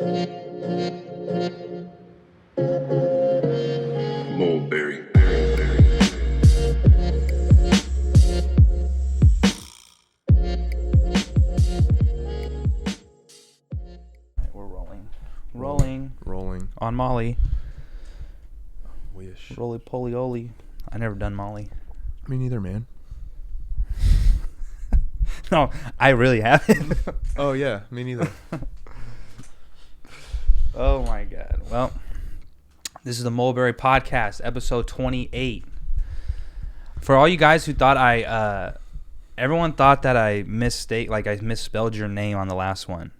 Mulberry. We're rolling on Molly. Wish. Roly poly oly. I never done Molly. Me neither, man. No, I really haven't. Oh yeah, me neither. Oh my god. Well, this is the Mulberry Podcast, episode 28. For all you guys who thought everyone thought that I misspelled your name on the last one.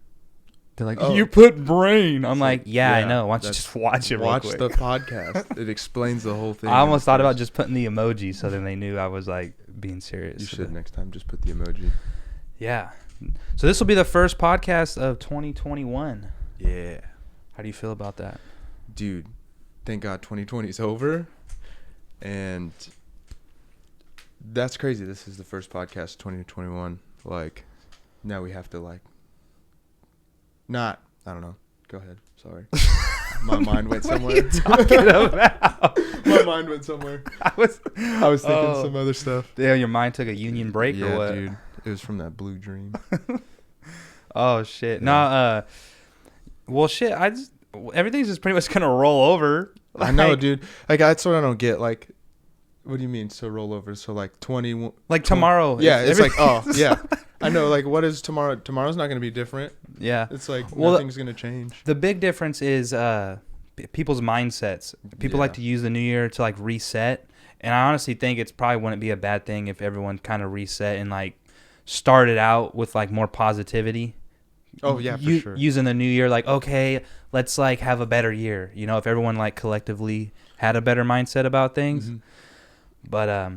They're like, Oh. you put brain. I'm like, yeah, I yeah, know. Why don't you just watch it real Watch quick? the podcast. It explains the whole thing. I almost thought about just putting the emoji so then they knew I was like being serious. You should next time just put the emoji. Yeah. So this will be the first podcast of 2021. Yeah. How do you feel about that? Dude, thank God 2020 is over. And that's crazy. This is the first podcast of 2021. Like, now we have to I don't know. Go ahead. Sorry. My mind went somewhere. What are you talking about? My mind went somewhere. I was thinking some other stuff. Yeah, your mind took a union break or what? Dude. It was from that blue dream. Oh shit. Yeah. No, well shit, everything's just pretty much gonna roll over. I know, dude. Like, that's what I don't get. Like, what do you mean? So roll over? So like 20. Like tomorrow. Yeah, it's like, oh yeah. I know. Like, what is tomorrow? Tomorrow's not gonna be different. Yeah. It's like Well, nothing's gonna change. The big difference is people's mindsets. People Yeah. like to use the new year to like reset, and I honestly think it's probably wouldn't be a bad thing if everyone kind of reset and like started out with like more positivity. Oh yeah, for sure. Using the new year like, okay, let's like have a better year. You know, if everyone like collectively had a better mindset about things. Mm-hmm. But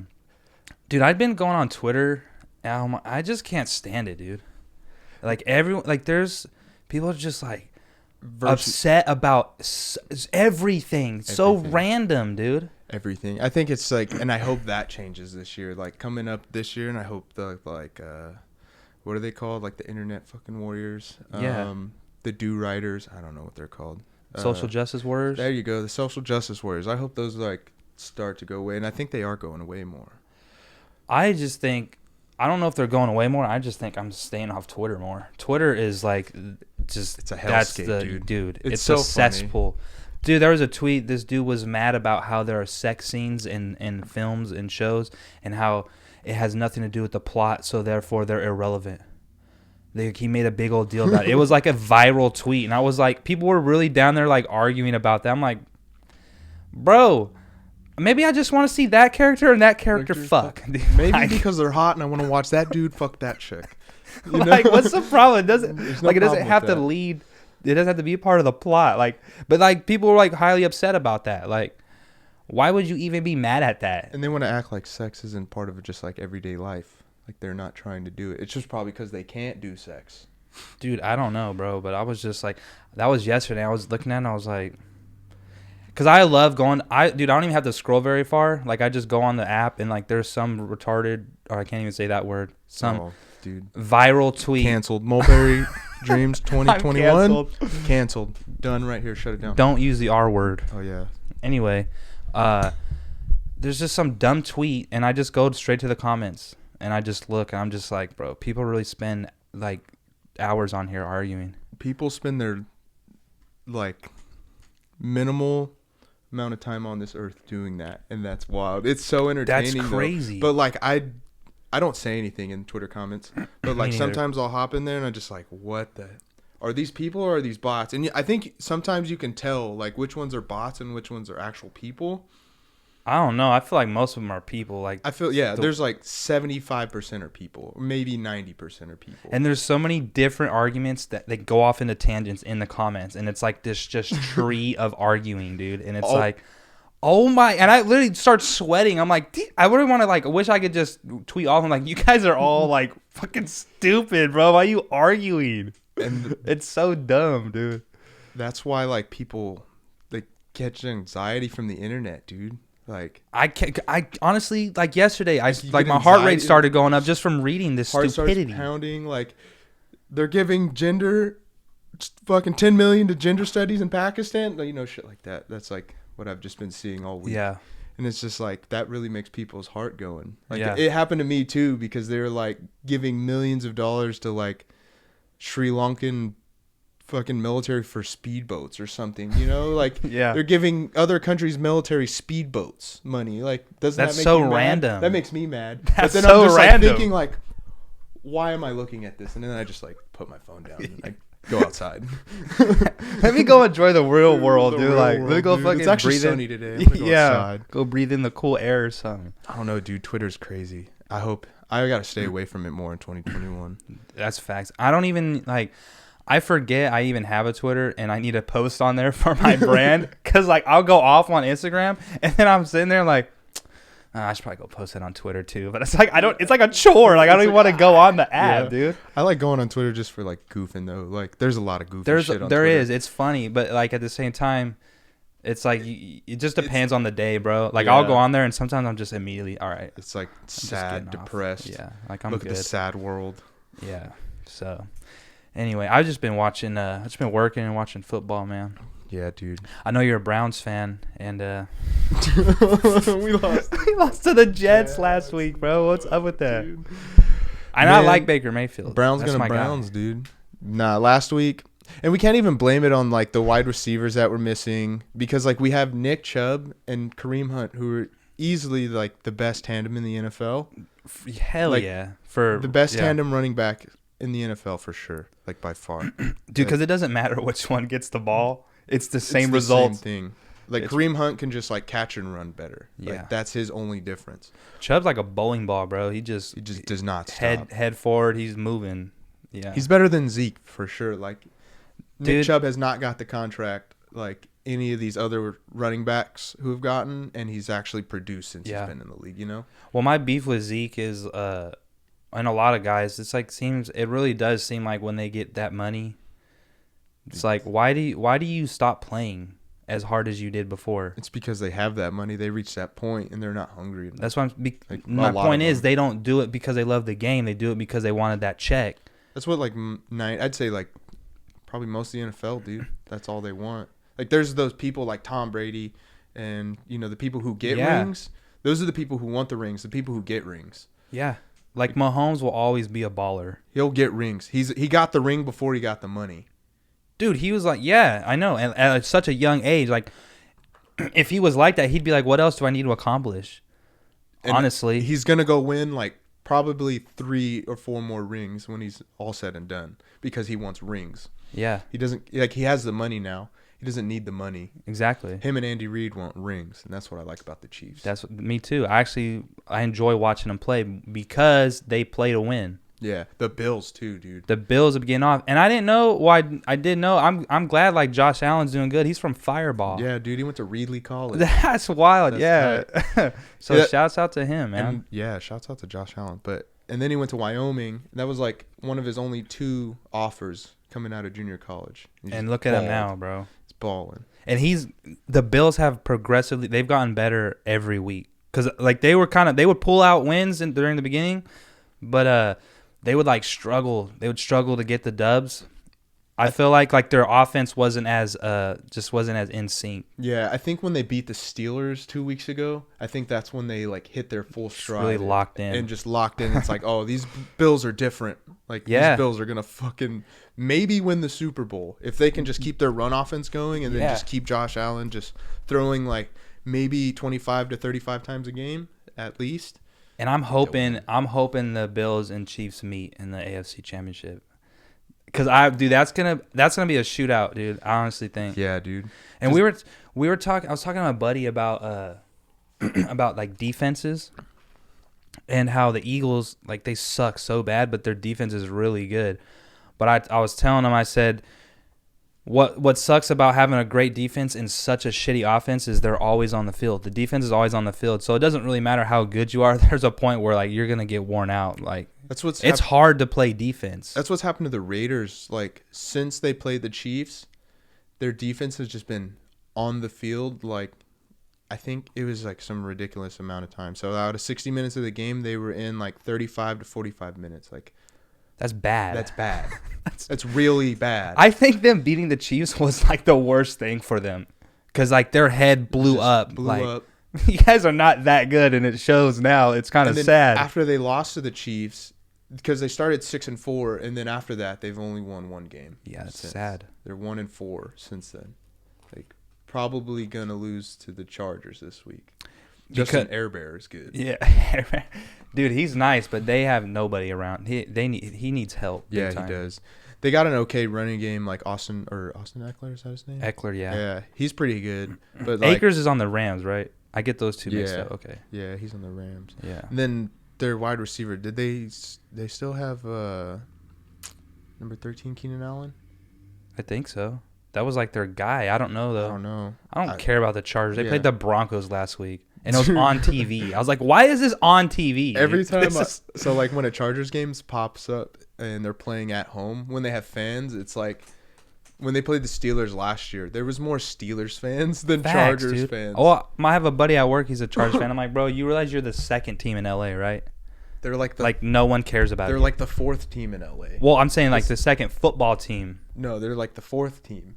dude, I've been going on Twitter. I just can't stand it, dude. Like everyone, like there's people are just like upset about everything. So random, dude. Everything. I think it's like, and I hope that changes this year. Like coming up this year, and I hope the what are they called? Like the internet fucking warriors. Yeah. The do-writers. I don't know what they're called. Social justice warriors. There you go. The social justice warriors. I hope those like start to go away, and I think they are going away more. I just think, I don't know if they're going away more. I just think I'm staying off Twitter more. Twitter is like just, it's a hellscape, dude. It's so a cesspool. Dude, there was a tweet. This dude was mad about how there are sex scenes in films and shows, and how it has nothing to do with the plot, so therefore they're irrelevant. He made a big old deal about it. It was like a viral tweet, and I was like, people were really down there like arguing about that. I'm like, bro, maybe I just want to see that character and that character fuck. Maybe like, because they're hot, and I want to watch that dude fuck that chick. You know? Like, what's the problem? It doesn't It doesn't have to lead. It doesn't have to be a part of the plot. Like, but like people were like highly upset about that. Like, why would you even be mad at that? And they want to act like sex isn't part of just like everyday life. Like they're not trying to do it. It's just probably because they can't do sex. Dude, I don't know, bro. But I was just like, that was yesterday. I was looking at it and I was like, because I love going. I don't even have to scroll very far. Like, I just go on the app and like there's some retarded, or I can't even say that word. Some dude, viral tweet. Canceled. Mulberry Dreams 2021. Canceled. Canceled. Done right here. Shut it down. Don't use the R word. Oh yeah. Anyway, there's just some dumb tweet, and I just go straight to the comments, and I just look, and I'm just like, bro, people really spend like hours on here arguing. People spend their like minimal amount of time on this earth doing that, and that's wild. It's so entertaining. That's crazy. But like I don't say anything in Twitter comments, but like sometimes I'll hop in there and I'm just like, what the are these people or are these bots? And I think sometimes you can tell like which ones are bots and which ones are actual people. I don't know. I feel like most of them are people. Like, I feel there's like 75% are people, or maybe 90% are people. And there's so many different arguments that they go off into tangents in the comments, and it's like this just tree of arguing, dude. And it's like, oh my! And I literally start sweating. I'm like, I really want to like. I wish I could just tweet off. I'm like, you guys are all like fucking stupid, bro. Why are you arguing? And it's so dumb, dude. That's why like people they catch anxiety from the internet, dude. Like I honestly, like yesterday, like my heart rate started going up just from reading this heart stupidity. Starts pounding. Like they're giving gender fucking 10 million to gender studies in Pakistan. Like, you know, shit like that. That's like what I've just been seeing all week. Yeah. And it's just like that really makes people's heart going. Like Yeah. it happened to me too, because they're like giving millions of dollars to like Sri Lankan fucking military for speedboats or something, you know? Like Yeah. they're giving other countries military speedboats money. Like doesn't That's that make so you mad? random. That makes me mad. That's but then so I'm just random. like thinking like, why am I looking at this? And then I just like put my phone down and I go outside. Let me go enjoy the real world, The dude. real Like, world, let me go dude. fucking It's actually breathe in. sunny today. I'm gonna go Yeah, outside. go breathe in the cool air or something. I don't know, dude. Twitter's crazy. I hope I gotta stay away from it more in 2021. That's facts. I don't even like. I forget I even have a Twitter, and I need to post on there for my brand, because like I'll go off on Instagram, and then I'm sitting there like, I should probably go post it on Twitter too. But it's like I don't. It's like a chore. Like I don't even want to go on the app, dude. I like going on Twitter just for like goofing though. Like there's a lot of goofy shit on There Twitter. is. It's funny, but like at the same time, it's like it just depends on the day, bro. Like Yeah. I'll go on there, and sometimes I'm just immediately all right. It's like I'm just sad, getting off. depressed. Yeah, like I'm Look good. at the sad world. Yeah. So anyway, I've just been watching. I've just been working and watching football, man. Yeah, dude. I know you're a Browns fan, and We lost. we lost to the Jets Yeah, last week, bro. What's up with that? Dude. And I Man, like Baker Mayfield. Browns That's gonna my Browns, guy. dude. Nah, last week, and we can't even blame it on like the wide receivers that were missing, because like we have Nick Chubb and Kareem Hunt, who are easily like the best tandem in the NFL. Hell Like, yeah, for The best yeah. tandem running back in the NFL for sure, like by far. dude. Because it doesn't matter which one gets the ball; it's the same It's the results. Same thing. Like It's- Kareem Hunt can just like catch and run better. Yeah. Like that's his only difference. Chubb's like a bowling ball, bro. He just Does not stop. head forward. He's moving. Yeah, He's better than Zeke for sure. Like Nick Dude. Chubb has not got the contract like any of these other running backs who have gotten, and he's actually produced since Yeah. he's been in the league, you know? Well, my beef with Zeke is, and a lot of guys, it's like it really does seem like when they get that money, it's like why do you stop playing as hard as you did before? It's because they have that money. They reach that point and they're not hungry enough. That's why Like, my a lot point of is them. they don't do it because they love the game. They do it because they wanted that check. That's what like I'd say like probably most of the NFL, dude. That's all they want. Like there's those people like Tom Brady and you know the people who get Yeah. rings. Those are the people who want the rings, the people who get rings. Yeah, like Mahomes will always be a baller. He'll get rings. He got the ring before he got the money. Dude, he was like, yeah, I know. And at such a young age, like, if he was like that, he'd be like, what else do I need to accomplish? And Honestly. he's gonna go win like probably 3 or 4 more rings when he's all said and done because he wants rings. Yeah, He doesn't like he has the money now. He doesn't need the money. exactly. Him and Andy Reid want rings, and that's what I like about the Chiefs. That's me too. I enjoy watching them play because they play to win. Yeah, the Bills too, dude. The Bills are getting off, and I didn't know. Well, I did know. I'm glad like Josh Allen's doing good. He's from Fireball. Yeah, dude, he went to Reedley College. That's wild. That's yeah. So Yeah. shouts out to him, man. And yeah, shouts out to Josh Allen. And then he went to Wyoming. And that was like one of his only 2 offers coming out of junior college. He And just look at him balled. now, bro. He's balling. And the Bills have progressively, they've gotten better every week. Because, like, they would pull out wins during the beginning, but they would, like, struggle. They would struggle to get the dubs. I feel like their offense wasn't as in sync. Yeah, I think when they beat the Steelers 2 weeks ago, I think that's when they, like, hit their full stride. Really locked in. And just locked in. It's like, oh, these Bills are different. Like, Yeah. these Bills are going to fucking maybe win the Super Bowl. If they can just keep their run offense going and then Yeah. just keep Josh Allen just throwing, like, maybe 25 to 35 times a game at least. And I'm hoping the Bills and Chiefs meet in the AFC Championship. Cause that's gonna be a shootout, dude. I honestly think. Yeah, dude. And we were talking. I was talking to my buddy about about like defenses, and how the Eagles like they suck so bad, but their defense is really good. But I was telling him, I said, what sucks about having a great defense and such a shitty offense is they're always on the field. The defense is always on the field, so it doesn't really matter how good you are. There's a point where like you're gonna get worn out. Like it's hard to play defense. That's what's happened to the Raiders. Like since they played the Chiefs, their defense has just been on the field. Like I think it was like some ridiculous amount of time. So out of 60 minutes of the game, they were in like 35 to 45 minutes. Like That's bad. That's bad. That's really bad. I think them beating the Chiefs was like the worst thing for them, because like their head blew up. You guys are not that good, and it shows now. It's kind of sad. After they lost to the Chiefs, because they started 6-4, and then after that they've only won one game. Yeah, it's sad. They're 1-4 since then. Like probably gonna lose to the Chargers this week. Justin Airbear is good. Yeah, dude, he's nice, but they have nobody around. He needs help. Yeah, he does. They got an okay running game, like Austin Eckler, is that his name? Eckler, yeah. Yeah, he's pretty good. But like, Akers is on the Rams, right? I get those two mixed up. Okay. Yeah, he's on the Rams. Yeah. And then their wide receiver, did they still have number 13 Keenan Allen? I think so. That was like their guy. I don't know though. I don't know. I don't care about the Chargers. They played the Broncos last week, and it was on TV. I was like, why is this on TV? Every time. So like when a Chargers game pops up and they're playing at home, when they have fans, it's like when they played the Steelers last year, there was more Steelers fans than Chargers fans. Oh, I have a buddy at work. He's a Chargers fan. I'm like, bro, you realize you're the second team in LA, right? They're like no one cares about it. They're like the fourth team in LA. Well, I'm saying like the second football team. No, they're like the fourth team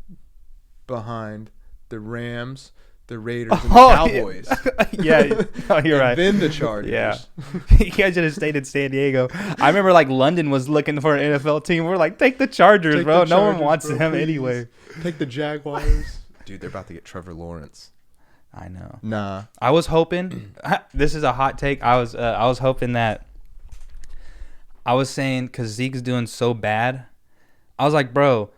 behind the Rams, the Raiders, and the Cowboys. Yeah, you're right. Then the Chargers. Yeah. You guys should have stayed in San Diego. I remember like London was looking for an NFL team. We're like, take the Chargers, bro. No one wants them anyway. Take the Jaguars. Dude, they're about to get Trevor Lawrence. I know. Nah. I was hoping. This is a hot take. I was hoping that. I was saying because Zeke's doing so bad. I was like, bro,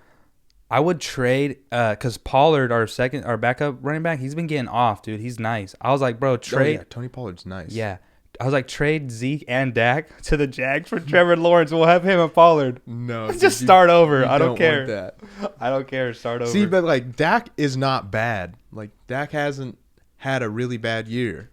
I would trade because Pollard, our backup running back, he's been getting off, dude. He's nice. I was like, bro, trade. Oh, yeah, Tony Pollard's nice. Yeah. I was like, trade Zeke and Dak to the Jags for Trevor Lawrence. We'll have him and Pollard. No. Just start over. I don't care. Want that. I don't care. Start over. See, but like Dak is not bad. Like Dak hasn't had a really bad year.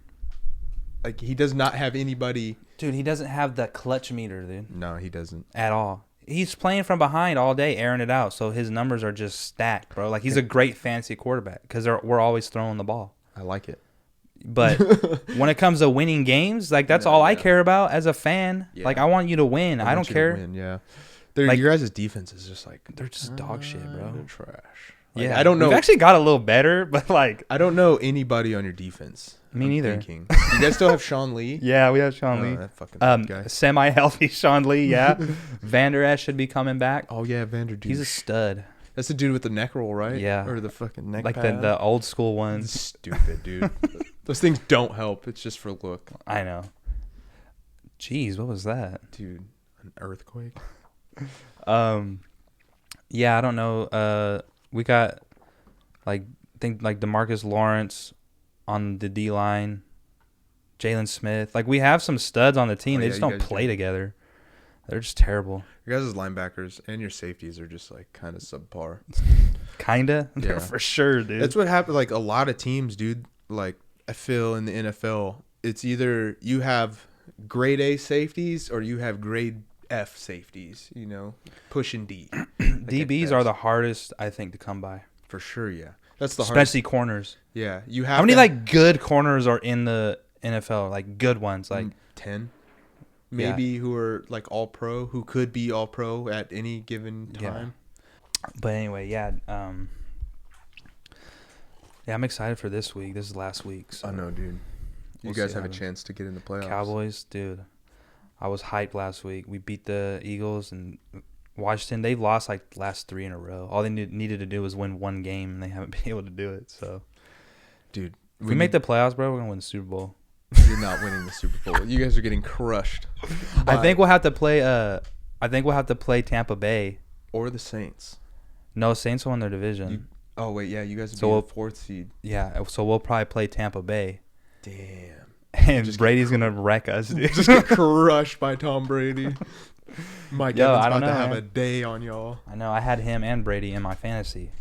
Like he does not have anybody. Dude, he doesn't have the clutch meter, dude. No, he doesn't. At all. He's playing from behind all day, airing it out, so his numbers are just stacked, bro. Like, he's a great fantasy quarterback because we're always throwing the ball. I like it. But when it comes to winning games, like, that's all I care about as a fan. Yeah. Like, I want you to win. I don't care. Win, yeah. Like, your guys' defense is just like... They're just dog shit, bro. They're trash. Like, yeah. I don't know. We've actually got a little better, but, like... I don't know anybody on your defense. Me neither. You guys still have Sean Lee? Yeah, we have Sean Lee. That fucking guy. Semi-healthy Sean Lee, yeah. Vander Esch should be coming back. Oh, yeah, Vander Douche. He's a stud. That's the dude with the neck roll, right? Yeah. Or the fucking neck like pad. the old school ones. Stupid, dude. Those things don't help. It's just for look. I know. Jeez, what was that? Dude, an earthquake? Yeah, I don't know. We got, like, I think, like, DeMarcus Lawrence on the D-line, Jalen Smith. Like, we have some studs on the team. They just don't play together. They're just terrible. Your guys' linebackers and your safeties are just, like, kind of subpar. Kinda? Yeah. For sure, dude. That's what happened. Like, a lot of teams, dude, like, I feel in the NFL, it's either you have grade A safeties or you have grade F safeties, you know, pushing D. Like DBs are the hardest, I think, to come by. For sure, yeah. That's the especially hardest. Corners. Yeah, you have. How many like good corners are in the NFL? Like good ones, like 10, maybe, who are like all pro, who could be all pro at any given time. Yeah. But anyway, yeah, I'm excited for this week. This is last week. So I know, dude. You guys have a chance to get in the playoffs. Cowboys, dude. I was hyped last week. We beat the Eagles and Washington. They've lost like the last 3 in a row. All they needed to do was win one game, and they haven't been able to do it. So, dude, if we make the playoffs, bro, we're gonna win the Super Bowl. You're not winning the Super Bowl. You guys are getting crushed. I think we'll have to play. I think we'll have to play Tampa Bay or the Saints. No, Saints won their division. Oh wait, yeah, you guys will be the 4th seed. Yeah, so we'll probably play Tampa Bay. Damn. And Brady's gonna wreck us, dude. Just get crushed by Tom Brady. Mike Evans about to have a day on y'all. I know. I had him and Brady in my fantasy.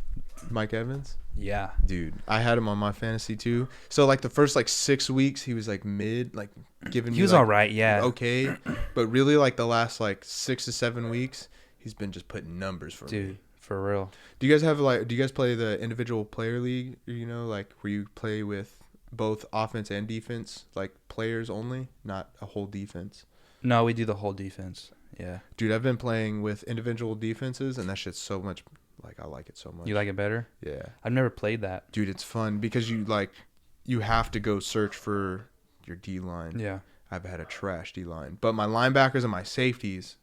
Mike Evans? Yeah. Dude, I had him on my fantasy too. So like the first like 6 weeks, he was like mid, like giving me. He was like, all right, yeah. Okay, but really like the last like 6 to 7 weeks, he's been just putting numbers for me. Dude, for real. Do you guys play the individual player league? You know, like where you play with both offense and defense, like players only, not a whole defense? No, we do the whole defense. Yeah. Dude, I've been playing with individual defenses, and that shit's so much. Like, I like it so much. You like it better? Yeah. I've never played that. Dude, it's fun because you have to go search for your D line. Yeah. I've had a trash D line, but my linebackers and my safeties,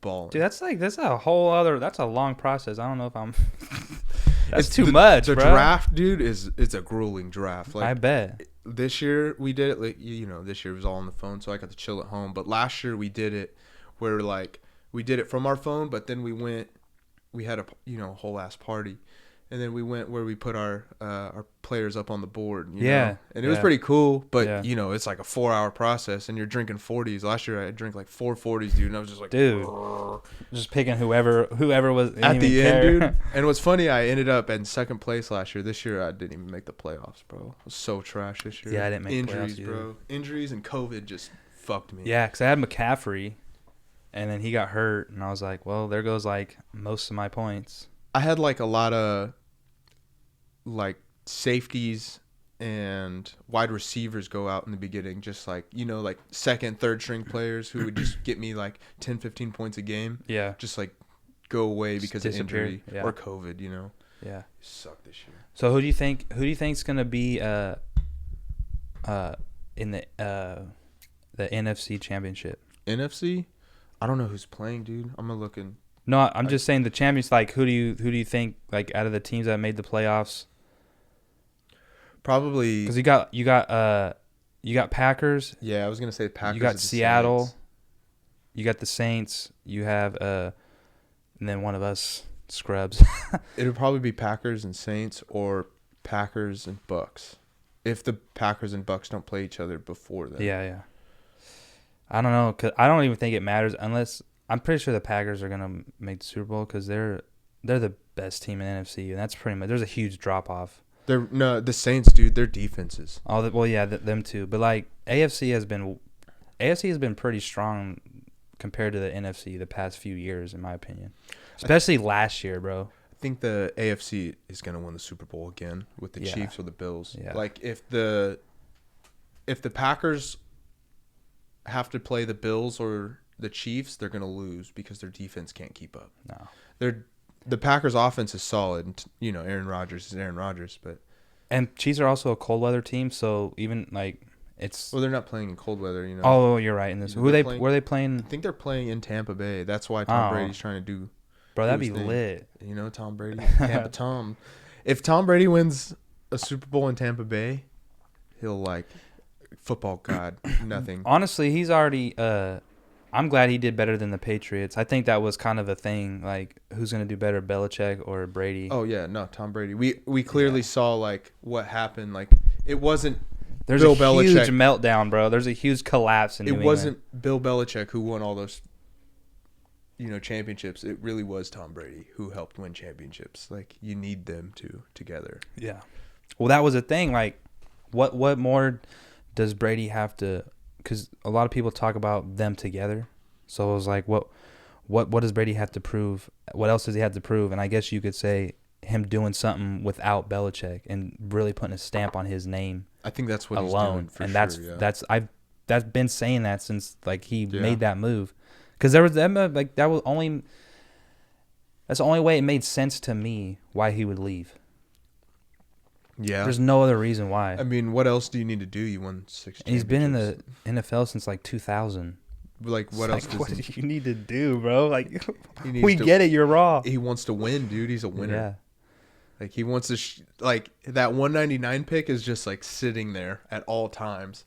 balling. Dude, that's a long process. I don't know if I'm. That's too much, the bro. draft, dude, it's a grueling draft. Like, I bet. This year we did it. Like, this year it was all on the phone, so I got to chill at home. But last year we did it where like we did it from our phone, but then we had a whole ass party, and then we went where we put our players up on the board. You know? And it was pretty cool. But it's like a 4-hour process, and you're drinking 40s. Last year I drank like 4 40s, dude, and I was just like, dude, just picking whoever was at the end, dude. And what's funny, I ended up in second place last year. This year I didn't even make the playoffs, bro. I was so trash this year. Yeah, I didn't make injuries, playoffs bro. Injuries and COVID just fucked me. Yeah, because I had McCaffrey, and then he got hurt, and I was like, well, there goes like most of my points. I had like a lot of like safeties and wide receivers go out in the beginning, just like like second, third string players who would just get me like 10, 15 points a game. Yeah, just like go away because of injury or COVID. Yeah, it sucked this year. So who do you think's gonna be in the NFC Championship? NFC? I don't know who's playing, dude. I'm gonna look in. No, I'm just saying the champions. Like, who do you think, like, out of the teams that made the playoffs? Probably because you got Packers. Yeah, I was gonna say Packers. You got Seattle. Saints. You got the Saints. You have and then one of us scrubs. It'll probably be Packers and Saints or Packers and Bucks. If the Packers and Bucks don't play each other before then. Yeah. I don't know, cause I don't even think it matters unless I'm pretty sure the Packers are gonna make the Super Bowl because they're the best team in NFC, and that's pretty much. There's a huge drop off. The Saints, dude. Their defenses. Them too. But like AFC has been pretty strong compared to the NFC the past few years, in my opinion. Especially last year, bro. I think the AFC is gonna win the Super Bowl again with the Chiefs or the Bills. Yeah. Like if the Packers have to play the Bills or the Chiefs, they're gonna lose because their defense can't keep up. No. The Packers' offense is solid. Aaron Rodgers is Aaron Rodgers, and Chiefs are also a cold weather team, so even like it's. Well, they're not playing in cold weather, Oh, you're right. In this, where are they playing? I think they're playing in Tampa Bay. That's why Tom Brady's trying to do. Bro, that'd be lit. Tom Brady, Tampa Tom. If Tom Brady wins a Super Bowl in Tampa Bay, he'll like football god. Nothing. Honestly, he's already. I'm glad he did better than the Patriots. I think that was kind of a thing. Like, who's going to do better, Belichick or Brady? Oh, yeah. No, Tom Brady. We clearly saw, like, what happened. Like, it wasn't There's Bill a Belichick. huge meltdown, bro. There's a huge collapse in New England. It wasn't Bill Belichick who won all those, championships. It really was Tom Brady who helped win championships. Like, you need them together. Yeah. Well, that was a thing. Like, what more does Brady have to... Because a lot of people talk about them together. So it was like, what does Brady have to prove? What else does he have to prove? And I guess you could say him doing something without Belichick and really putting a stamp on his name. I think that's what alone. He's doing for and sure. I've been saying that since like he made that move. Because there was that like that was only. That's the only way it made sense to me why he would leave. Yeah. There's no other reason why. I mean, what else do you need to do? You won 6 championships. And he's been in the NFL since like 2000. Like, what else what do you need to do, bro? Like, get it. You're raw. He wants to win, dude. He's a winner. Yeah. Like, he wants to, that 199 pick is just, like, sitting there at all times.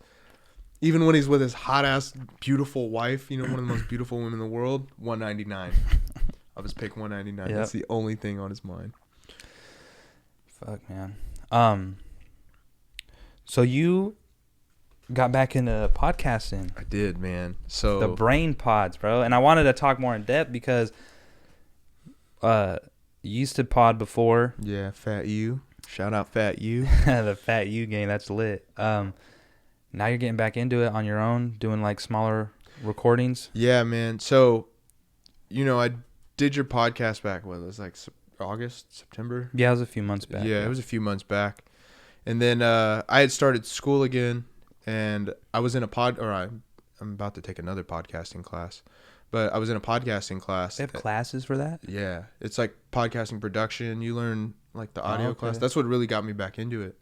Even when he's with his hot-ass, beautiful wife, one of the most beautiful women in the world, 199. I was pick 199. Yep. That's the only thing on his mind. Fuck, man. So you got back into podcasting. I did, man. So the brain pods, bro. And I wanted to talk more in depth because you used to pod before. Yeah, Fat U. Shout out Fat U. The Fat U game, that's lit. Now you're getting back into it on your own, doing like smaller recordings. Yeah, man. So, I did your podcast back with us like August, September. Yeah, it was a few months back. Yeah, it was a few months back. And then I had started school again, and I was in I'm about to take another podcasting class, But I was in a podcasting class. They have classes for that? Yeah. It's like podcasting production. You learn like the audio class. That's what really got me back into it.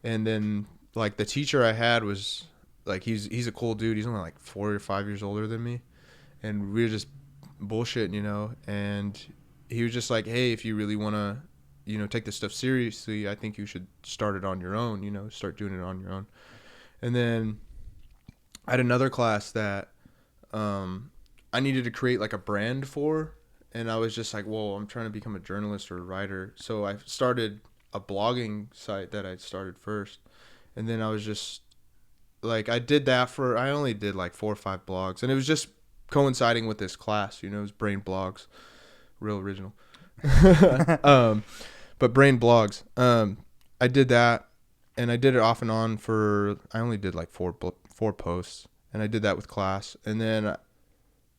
And then like the teacher I had was like, he's a cool dude. He's only like 4 or 5 years older than me. And we were just bullshitting, you know, and he was just like, hey, if you really want to, you know, take this stuff seriously, I think you should start it on your own, you know, start doing it on your own. And then I had another class that I needed to create like a brand for, and I was just like, well, I'm trying to become a journalist or a writer. So I started a blogging site that I started first. And then I was just like, I did that for, I only did like 4 or 5 blogs, and it was just coinciding with this class, you know, it was brain blogs, real original. But brain blogs, I did that, and I did it off and on for, I only did like 4 posts, and I did that with class. And then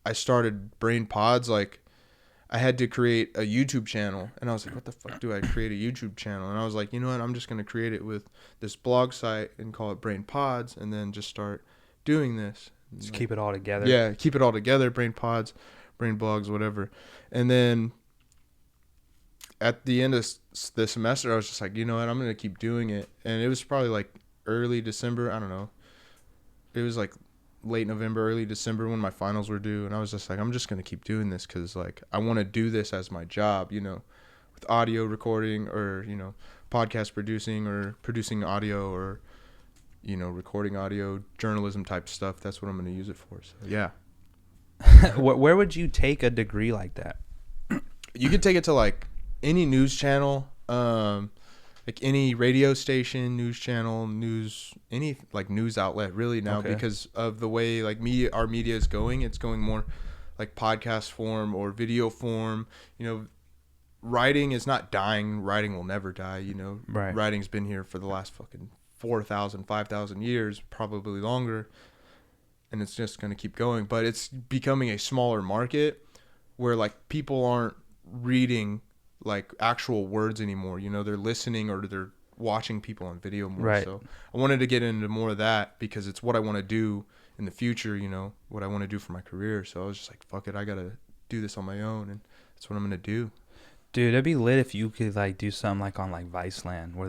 I started brain pods. Like I had to create a YouTube channel, and I was like, what the fuck do I create a YouTube channel? And I was like, you know what, I'm just going to create it with this blog site and call it brain pods, and then just start doing this. Just keep it all together. Yeah, keep it all together. Brain pods, brain blogs, whatever. And then at the end of the semester, I was just like, you know what, I'm going to keep doing it. And it was probably like early December. I don't know. It was like late November, early December when my finals were due. And I was just like, I'm just going to keep doing this because like I want to do this as my job, you know, with audio recording or, you know, podcast producing or producing audio or, you know, recording audio, journalism type stuff. That's what I'm going to use it for. So, yeah. Where would you take a degree like that? You could take it to like any news channel, like any radio station, news channel, any like news outlet really now, because of the way like our media is going. It's going more like podcast form or video form. You know, writing is not dying. Writing will never die. You know, right. Writing's been here for the last fucking 4,000, 5,000 years, probably longer, and it's just going to keep going. But it's becoming a smaller market where like people aren't reading like actual words anymore. You know, they're listening or they're watching people on video more. Right. So I wanted to get into more of that because it's what I want to do in the future, you know, what I want to do for my career. So I was just like, fuck it, I got to do this on my own, and that's what I'm going to do. Dude, it'd be lit if you could like do something like on like Viceland where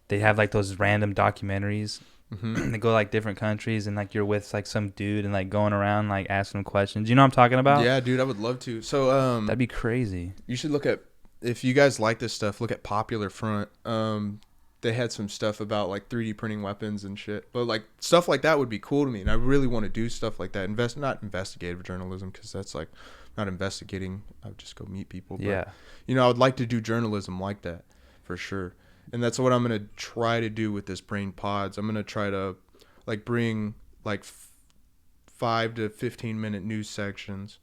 they have like those random documentaries. Mm-hmm. They go like different countries and like you're with like some dude and like going around like asking him questions. You know what I'm talking about? Yeah, dude, I would love to. So that'd be crazy. You should look at, if you guys like this stuff, look at Popular Front. They had some stuff about like 3D printing weapons and shit. But like stuff like that would be cool to me, and I really want to do stuff like that. Not investigative journalism, because that's like not investigating. I would just go meet people. But, yeah. You know, I would like to do journalism like that for sure. And that's what I'm going to try to do with this Brain Pods. I'm going to try to like bring like 5 to 15 minute news sections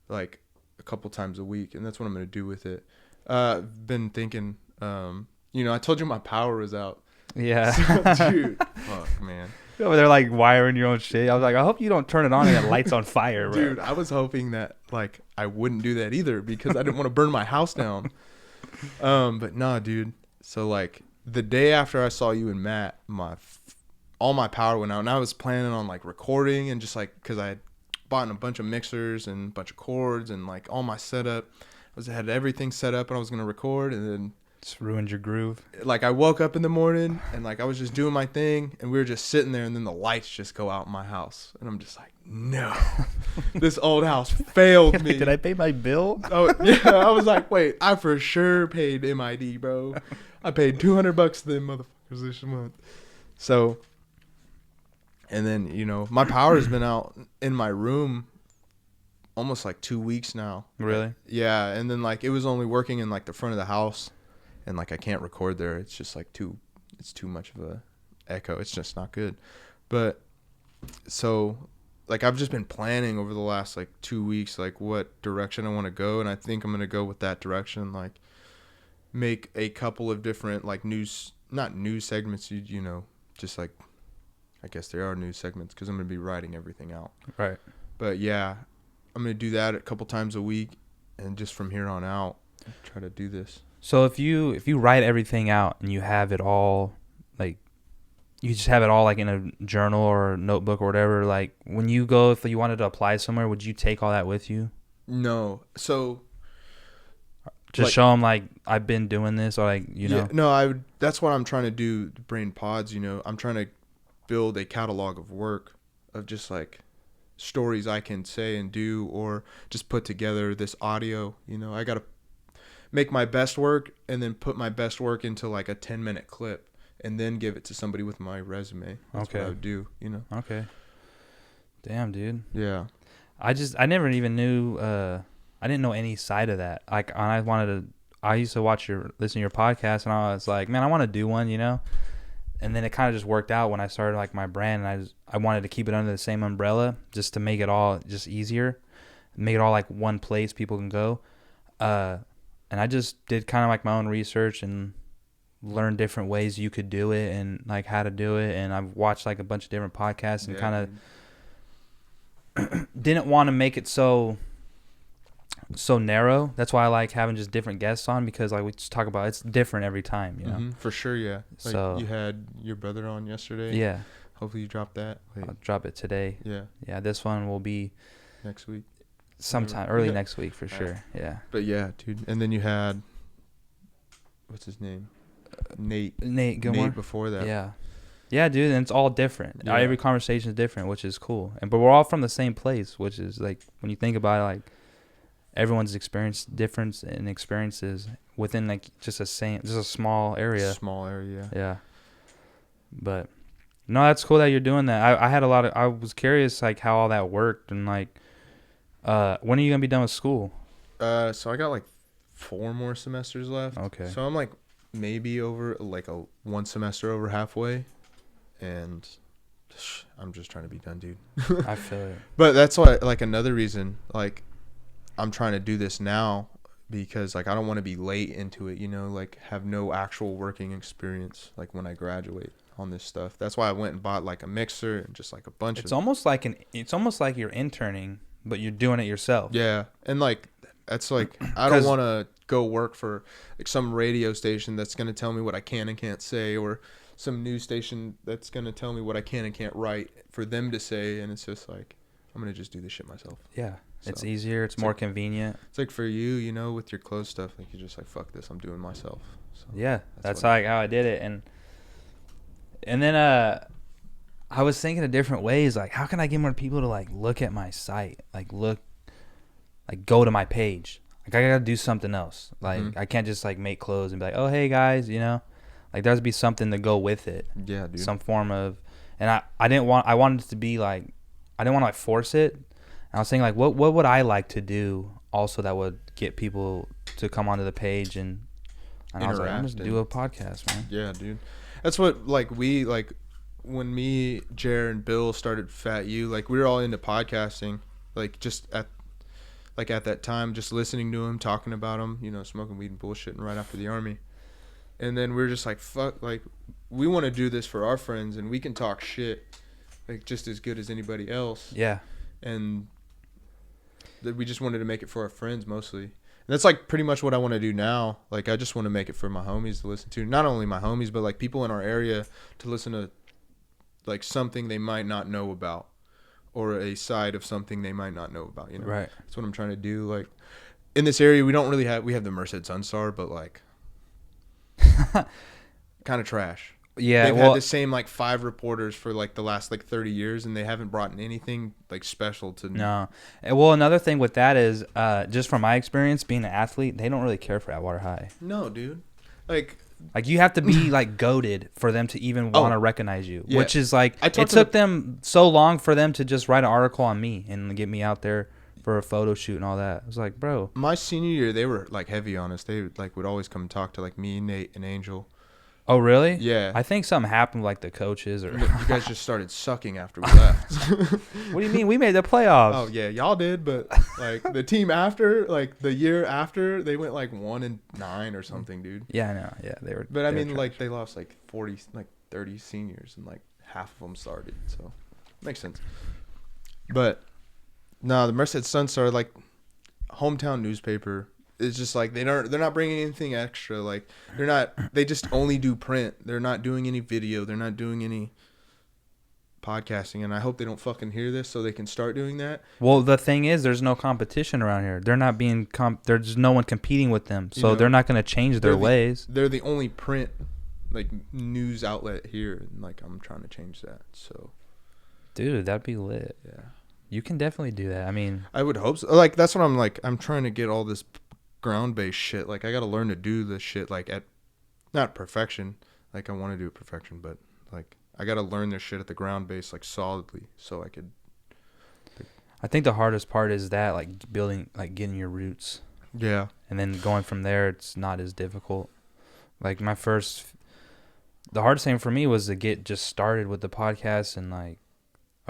like a couple times a week. And that's what I'm going to do with it. I've been thinking, you know, I told you my power was out. Yeah. So, dude, fuck, man. Over there like wiring your own shit. I was like, I hope you don't turn it on and it lights on fire, bro. Dude, I was hoping that like I wouldn't do that either because I didn't want to burn my house down. But nah, dude. So like the day after I saw you and Matt, all my power went out, and I was planning on like recording and just like, cause I had bought a bunch of mixers and a bunch of cords and like all my setup. I had everything set up and I was gonna record, and then just ruined your groove. Like I woke up in the morning and like I was just doing my thing, and we were just sitting there, and then the lights just go out in my house, and I'm just like, no, this old house failed me. Did I pay my bill? Oh yeah, I was like, wait, I for sure paid MID, bro. I paid $200 to them motherfuckers this month. So, and then you know my power has been out in my room almost like 2 weeks now. Really? Yeah, and then like it was only working in like the front of the house. And like I can't record there. It's just like it's too much of a echo. It's just not good. But so like I've just been planning over the last like 2 weeks like what direction I want to go, and I think I'm going to go with that direction, like make a couple of different like not news segments, you know, just like I guess there are news segments because I'm going to be writing everything out. Right. But yeah, I'm going to do that a couple times a week, and just from here on out try to do this. So if you write everything out and you have it all, like, you just have it all like in a journal or notebook or whatever. Like when you go, if you wanted to apply somewhere, would you take all that with you? No. So Just like, show them like I've been doing this, or like know. No, I would. That's what I'm trying to do. Brain pods. I'm trying to build a catalog of work of just like stories I can say and do, or just put together this audio. I gotta make my best work and then put my best work into like a 10-minute clip and then give it to somebody with my resume. That's what I would do. Okay. Damn, dude. Yeah. I never even knew. I didn't know any side of that. Like I used to listen to your podcast, and I was like, man, I want to do one, And then it kind of just worked out when I started like my brand, and I wanted to keep it under the same umbrella just to make it all just easier, make it all like one place people can go. And I just did kind of like my own research and learned different ways you could do it and like how to do it. And I've watched like a bunch of different podcasts and kind of didn't want to make it so narrow. That's why I like having just different guests on, because like we just talk about it's different every time, Mm-hmm, for sure, yeah. Like so you had your brother on yesterday. Yeah. Hopefully you drop that. I'll drop it today. Yeah. Yeah, this one will be next week. Sometime early next week for sure. Yeah. But yeah, dude. And then you had what's his name? Nate Gilmore. Nate before that. Yeah. Yeah, dude, and it's all different. Yeah. Every conversation is different, which is cool. But we're all from the same place, which is like when you think about it, like everyone's difference in experiences within like just a small area. Small area. Yeah. But no, that's cool that you're doing that. I was curious like how all that worked, and like when are you gonna be done with school? So I got like 4 more semesters left. Okay. So I'm like maybe over like one semester over halfway, and I'm just trying to be done, dude. I feel it. But that's why, like, another reason, like, I'm trying to do this now, because like I don't want to be late into it, like have no actual working experience like when I graduate on this stuff. That's why I went and bought like a mixer and just like a bunch it's almost like you're interning, but you're doing it yourself. Yeah. And like that's like I don't want to go work for like some radio station that's going to tell me what I can and can't say, or some news station that's going to tell me what I can and can't write for them to say. And it's just like, I'm going to just do this shit myself. Yeah. So it's easier. It's more like, convenient. It's like for you, with your clothes stuff, like you're just like, fuck this, I'm doing myself. So yeah. That's how I did it. And then I was thinking of different ways, like how can I get more people to like look at my site, like go to my page. Like I gotta do something else. Like I can't just like make clothes and be like, oh hey guys, like there's be something to go with it. Yeah, dude. Some form of, and I wanted it to be like, I didn't want to like force it. And I was saying like, what would I like to do also that would get people to come onto the page and I was like, I'm just do a podcast, man. Yeah, dude. That's what like we like when me, Jer, and Bill started Fat U. Like we were all into podcasting, like just at that time, just listening to him, talking about him, smoking weed and bullshitting right after the army. And then we were just like, fuck, like we want to do this for our friends, and we can talk shit like just as good as anybody else. Yeah. And that we just wanted to make it for our friends mostly. And that's like pretty much what I want to do now. Like I just want to make it for my homies to listen to. Not only my homies, but like people in our area to listen to like something they might not know about, or a side of something they might not know about, Right. That's what I'm trying to do. Like in this area, we have the Merced Sunstar, but like kind of trash. Yeah. They've had the same like 5 reporters for like the last like 30 years, and they haven't brought in anything like special to. No. Well, another thing with that is just from my experience being an athlete, they don't really care for Atwater High. No, dude. Like you have to be like goated for them to even want to recognize you, yeah. Which is like it took them so long for them to just write an article on me and get me out there for a photo shoot and all that. I was like, bro. My senior year, they were like heavy on us. They like would always come and talk to like me, Nate, and Angel. Oh really? Yeah. I think something happened with like the coaches or. You guys just started sucking after we left. What do you mean? We made the playoffs. Oh yeah, y'all did, but like the team after, like the year after, they went like 1-9 or something, dude. Yeah, I know. Yeah, they were. But I mean, like they lost like 30 seniors, and like half of them started, so makes sense. But no, the Merced Sunstar, like hometown newspaper, It's just like they're not bringing anything extra. Like they just only do print. They're not doing any video. They're not doing any podcasting, and I hope they don't fucking hear this so they can start doing that. Well, the thing is, there's no competition around here. They're not being there's no one competing with them, so they're not going to change their ways. They're the only print like news outlet here, and like I'm trying to change that. So, dude, that'd be lit. Yeah, you can definitely do that. I mean, I would hope so. Like that's what I'm like. I'm trying to get all this ground based shit. Like I got to learn to do this shit like at not perfection. Like I want to do it perfection, but like. I got to learn this shit at the ground base, like, solidly, so I could... I think the hardest part is that, like, building, like, getting your roots. Yeah. And then going from there, it's not as difficult. Like, the hardest thing for me was to get just started with the podcast and, like,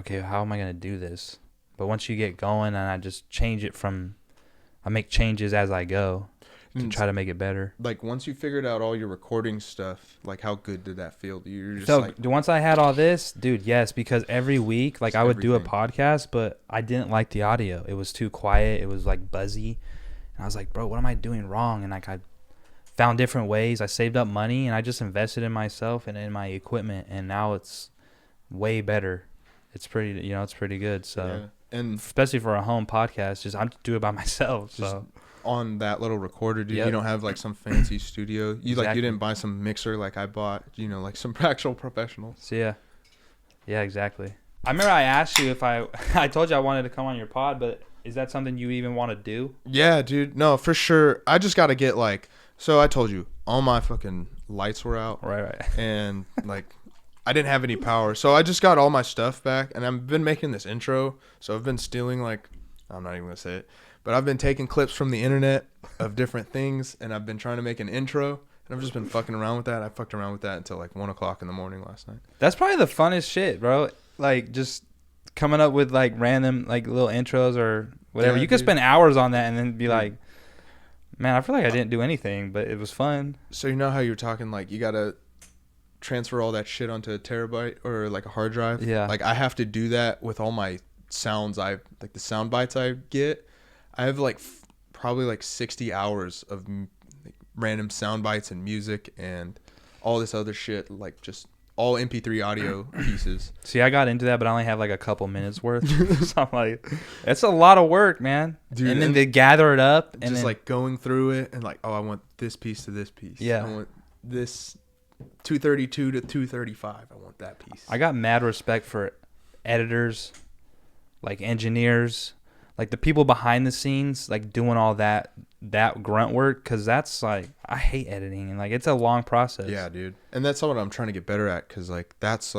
okay, how am I going to do this? But once you get going and I just I make changes as I go. To try to make it better. Like, once you figured out all your recording stuff, like, how good did that feel? You're just so, once I had all this, dude, yes, because every week, like, I would do a podcast, but I didn't like the audio. It was too quiet. It was, like, buzzy. And I was like, bro, what am I doing wrong? And, like, I found different ways. I saved up money, and I just invested in myself and in my equipment, and now it's way better. It's pretty, it's pretty good. So, yeah. And especially for a home podcast, I do it by myself, so... On that little recorder, dude. Yep. You don't have like some fancy studio. You exactly. Like you didn't buy some mixer like I bought, like some actual professional. So yeah, exactly. I remember I asked you if I told you I wanted to come on your pod, but is that something you even want to do? Yeah, dude. No, for sure. I just got to get so I told you all my fucking lights were out. Right. And like I didn't have any power. So I just got all my stuff back and I've been making this intro. So I've been stealing I'm not even going to say it. But I've been taking clips from the internet of different things, and I've been trying to make an intro, and I've just been fucking around with that. I fucked around with that until 1 o'clock in the morning last night. That's probably the funnest shit, bro. Like, just coming up with, random, little intros or whatever. Yeah, you could spend hours on that and then be like, man, I feel like I didn't do anything, but it was fun. So you know how you're talking, you got to transfer all that shit onto a terabyte or, a hard drive? Yeah. I have to do that with all my sounds the sound bites I get. I have probably 60 hours of random sound bites and music and all this other shit, just all MP3 audio pieces. See, I got into that, but I only have a couple minutes worth. So I'm like, it's a lot of work, man. Dude, and then they gather it up and just going through it and I want this piece to this piece. Yeah. I want this 232 to 235. I want that piece. I got mad respect for editors, engineers. The people behind the scenes, doing all that grunt work, because that's, I hate editing, and, it's a long process. Yeah, dude. And that's what I'm trying to get better at, because, that's,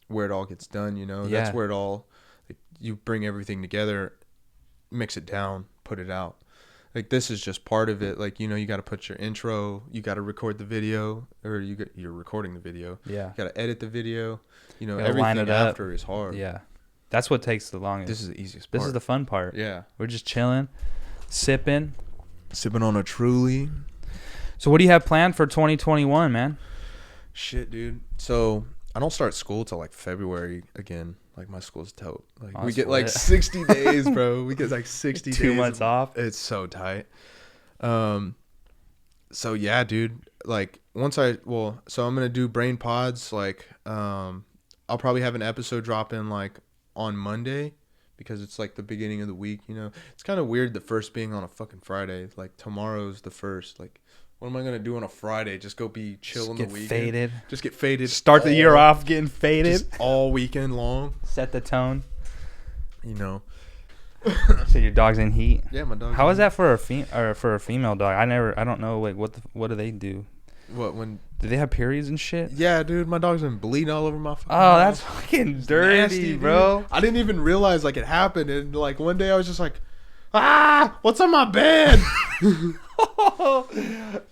where it all gets done, Yeah. That's where it all, you bring everything together, mix it down, put it out. This is just part of it. You got to put your intro, you got to record the video, or you're recording the video. Yeah. You got to edit the video. Everything after is hard. Yeah. That's what takes the longest. This is the easiest part. This is the fun part. Yeah. We're just chilling, sipping on a Truly. So what do you have planned for 2021, man? Shit, dude. So I don't start school till February again. My school's tote. We get 60 days, bro. We get 60 days. 2 months off. It's so tight. So yeah, dude. So I'm gonna do brain pods. I'll probably have an episode drop in on Monday because it's the beginning of the week, It's kind of weird the first being on a fucking Friday. Tomorrow's the first. What am I going to do on a Friday? Just go be chill in the weekend? Faded. Just get faded. Start the year off getting faded. Just all weekend long. Set the tone. So your dog's in heat? Yeah, my dog. How is that for a female dog? I don't know what do they do? Do they have periods and shit? Yeah, dude, my dog's been bleeding all over my fucking house. That's fucking dirty, nasty, bro. Dude. I didn't even realize it happened, and one day I was just what's on my bed?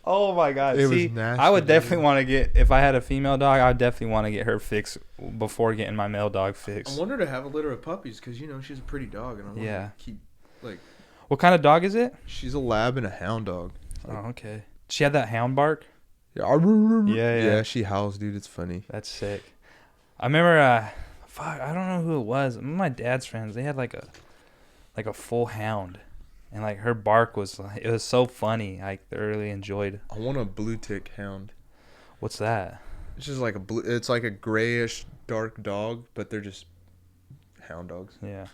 Oh my god. It was nasty. I would definitely want to get, if I had a female dog, I would definitely want to get her fixed before getting my male dog fixed. I want her to have a litter of puppies because she's a pretty dog, and I want to keep What kind of dog is it? She's a lab and a hound dog. Oh, okay. She had that hound bark. Yeah, she howls, dude. It's funny. That's sick. I remember, I don't know who it was. My dad's friends, they had a full hound. And like her bark was like, it was so funny. I thoroughly enjoyed. I want a blue tick hound. What's that? It's just like it's like a grayish dark dog, but they're just hound dogs. Yeah.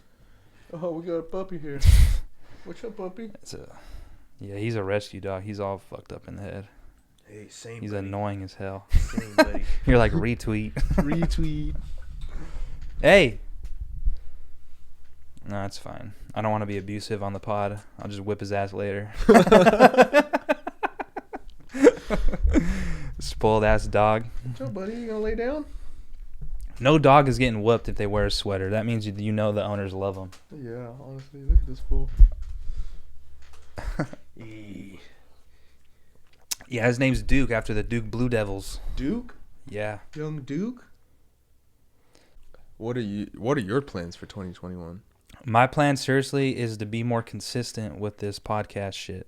Oh, we got a puppy here. What's up, puppy? Yeah, he's a rescue dog. He's all fucked up in the head. Hey, same. He's buddy. annoying as hell. Same, buddy. You're like retweet. Retweet. Hey. No, it's fine. I don't want to be abusive on the pod. I'll just whip his ass later. Spoiled ass dog. What's up, buddy? You gonna lay down? No dog is getting whooped if they wear a sweater. That means you know the owners love them. Yeah, honestly, look at this fool. Yeah, his name's Duke after the Duke Blue Devils. Duke? Yeah. Young Duke? What are your plans for 2021? My plan seriously is to be more consistent with this podcast shit.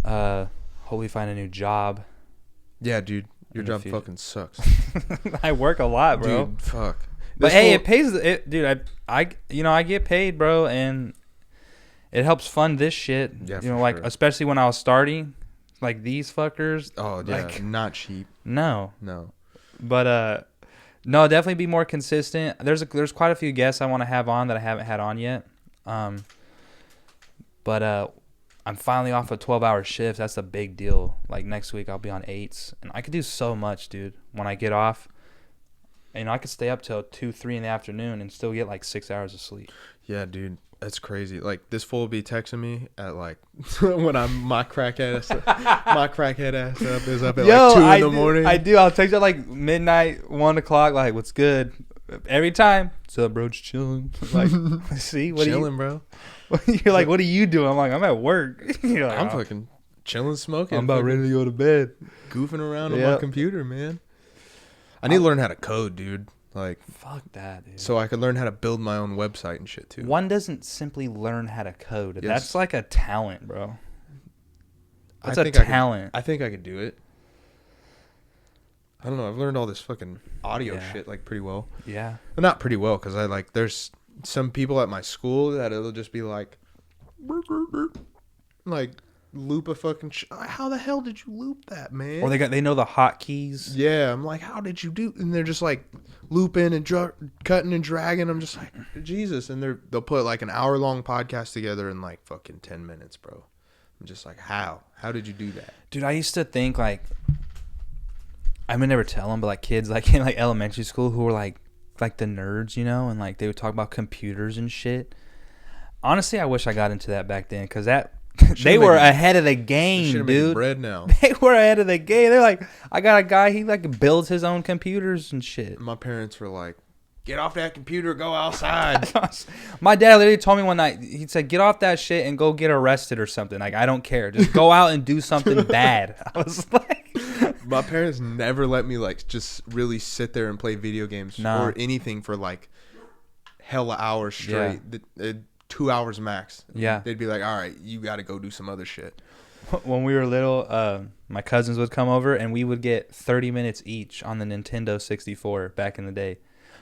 Hopefully find a new job. Yeah, dude. Your job fucking sucks. I work a lot, bro. Dude, fuck. But hey, it pays. Dude, I get paid, bro, and it helps fund this shit. Yeah, like sure. especially when I was starting, like these fuckers. Oh yeah, like, not cheap. No. But no, definitely be more consistent. There's quite a few guests I want to have on that I haven't had on yet. But I'm finally off a 12-hour shift. That's a big deal. Like next week I'll be on 8s, and I could do so much, dude. When I get off, I could stay up till 2-3 in the afternoon and still get like 6 hours of sleep. Yeah, dude, that's crazy. Like this fool will be texting me at like when my crackhead ass up is up at like 2 in the morning. I do. I'll text you at like midnight, 1 o'clock. Like, what's good? Every time. What's up, bro? Just chilling. Like, see, what chilling, bro. You're like, what are you doing? I'm like, I'm at work. You're like, I'm fucking chilling, smoking. I'm about ready to go to bed. Goofing around on my computer, man. I need to learn how to code, dude. Like, fuck that, dude. So I could learn how to build my own website and shit too. One doesn't simply learn how to code. Yes. That's like a talent, bro. That's a talent. I think I could do it. I don't know. I've learned all this fucking audio shit like pretty well. Yeah. Well, not pretty well, because there's some people at my school that it'll just be like loop a fucking how the hell did you loop that, man? Or they know the hotkeys. Yeah, I'm like, how did you do? And they're just like looping and cutting and dragging. I'm just like, Jesus. And they'll put like an hour-long podcast together in like fucking 10 minutes, bro. I'm just like, how did you do that, dude? I used to think like, I would never tell them, but like kids like in like elementary school who were like the nerds, and like they would talk about computers and shit. Honestly, I wish I got into that back then, because they were ahead of the game, dude. Bread now. They were ahead of the game. They're like, I got a guy, he like builds his own computers and shit. My parents were like, get off that computer, go outside. My dad literally told me one night, he said, get off that shit and go get arrested or something. Like, I don't care. Just go out and do something bad. I was like... My parents never let me like just really sit there and play video games or anything for like hella hours straight. Yeah. 2 hours max. Yeah. They'd be like, all right, you got to go do some other shit. When we were little, my cousins would come over and we would get 30 minutes each on the Nintendo 64 back in the day.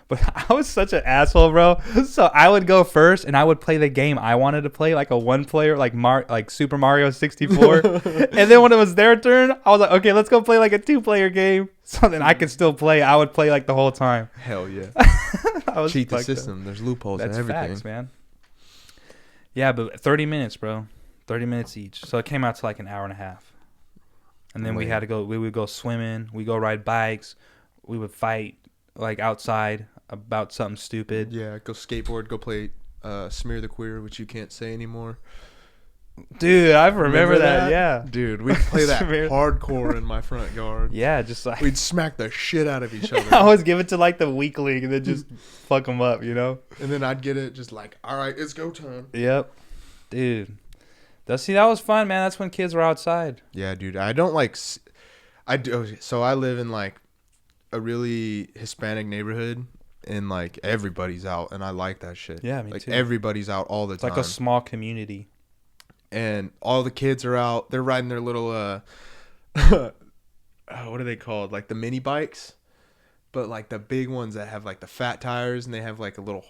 But I was such an asshole, bro. So I would go first and I would play the game I wanted to play, like a one-player, like Super Mario 64. And then when it was their turn, I was like, okay, let's go play like a 2-player game. So then I could still play. I would play like the whole time. Hell yeah. I was cheat the system. There's loopholes and everything. That's facts, man. Yeah, but 30 minutes, bro. 30 minutes each. So it came out to like an hour and a half. And then we would go swimming. We go ride bikes. We would fight like outside about something stupid. Yeah, go skateboard, go play Smear the Queer, which you can't say anymore. Dude, I remember that. Yeah. Dude, we'd play that hardcore in my front yard. Yeah, just like... We'd smack the shit out of each other. I always give it to like the weakling and then just fuck them up, And then I'd get it just like, all right, it's go time. Yep. Dude. See, that was fun, man. That's when kids were outside. Yeah, dude. I don't like... So I live in like a really Hispanic neighborhood. And like everybody's out, and I like that shit. Yeah, me like, too. Everybody's out all the time. It's like a small community. And all the kids are out. They're riding their little what are they called? Like the mini bikes, but like the big ones that have like the fat tires, and they have like a little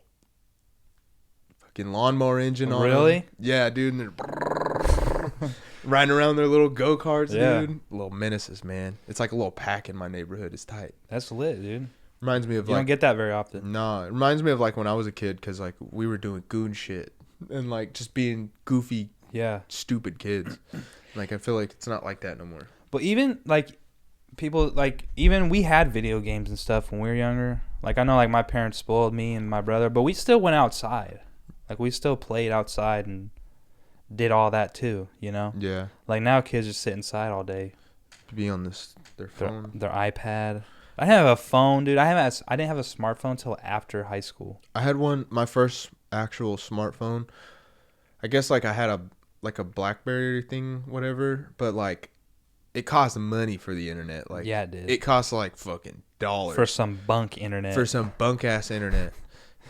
fucking lawnmower engine on Really? them. Yeah, dude. And they're riding around their little go-karts, dude. Little menaces, man. It's like a little pack in my neighborhood. It's tight. That's lit, dude. Reminds me of You don't get that very often. No, it reminds me of like when I was a kid, because like we were doing goon shit and like just being goofy, stupid kids. Like I feel like it's not like that no more. But even like people, like even we had video games and stuff when we were younger. Like I know like my parents spoiled me and my brother, but we still went outside. Like we still played outside and did all that too, you know? Yeah. Like now kids just sit inside all day. Be on their phone. Their iPad. I didn't have a phone, dude. I didn't have a smartphone until after high school. I had my first actual smartphone. I guess like I had a BlackBerry thing, whatever, but like it cost money for the internet. Like yeah, it did. It cost like fucking dollars for some bunk internet. For some bunk ass internet.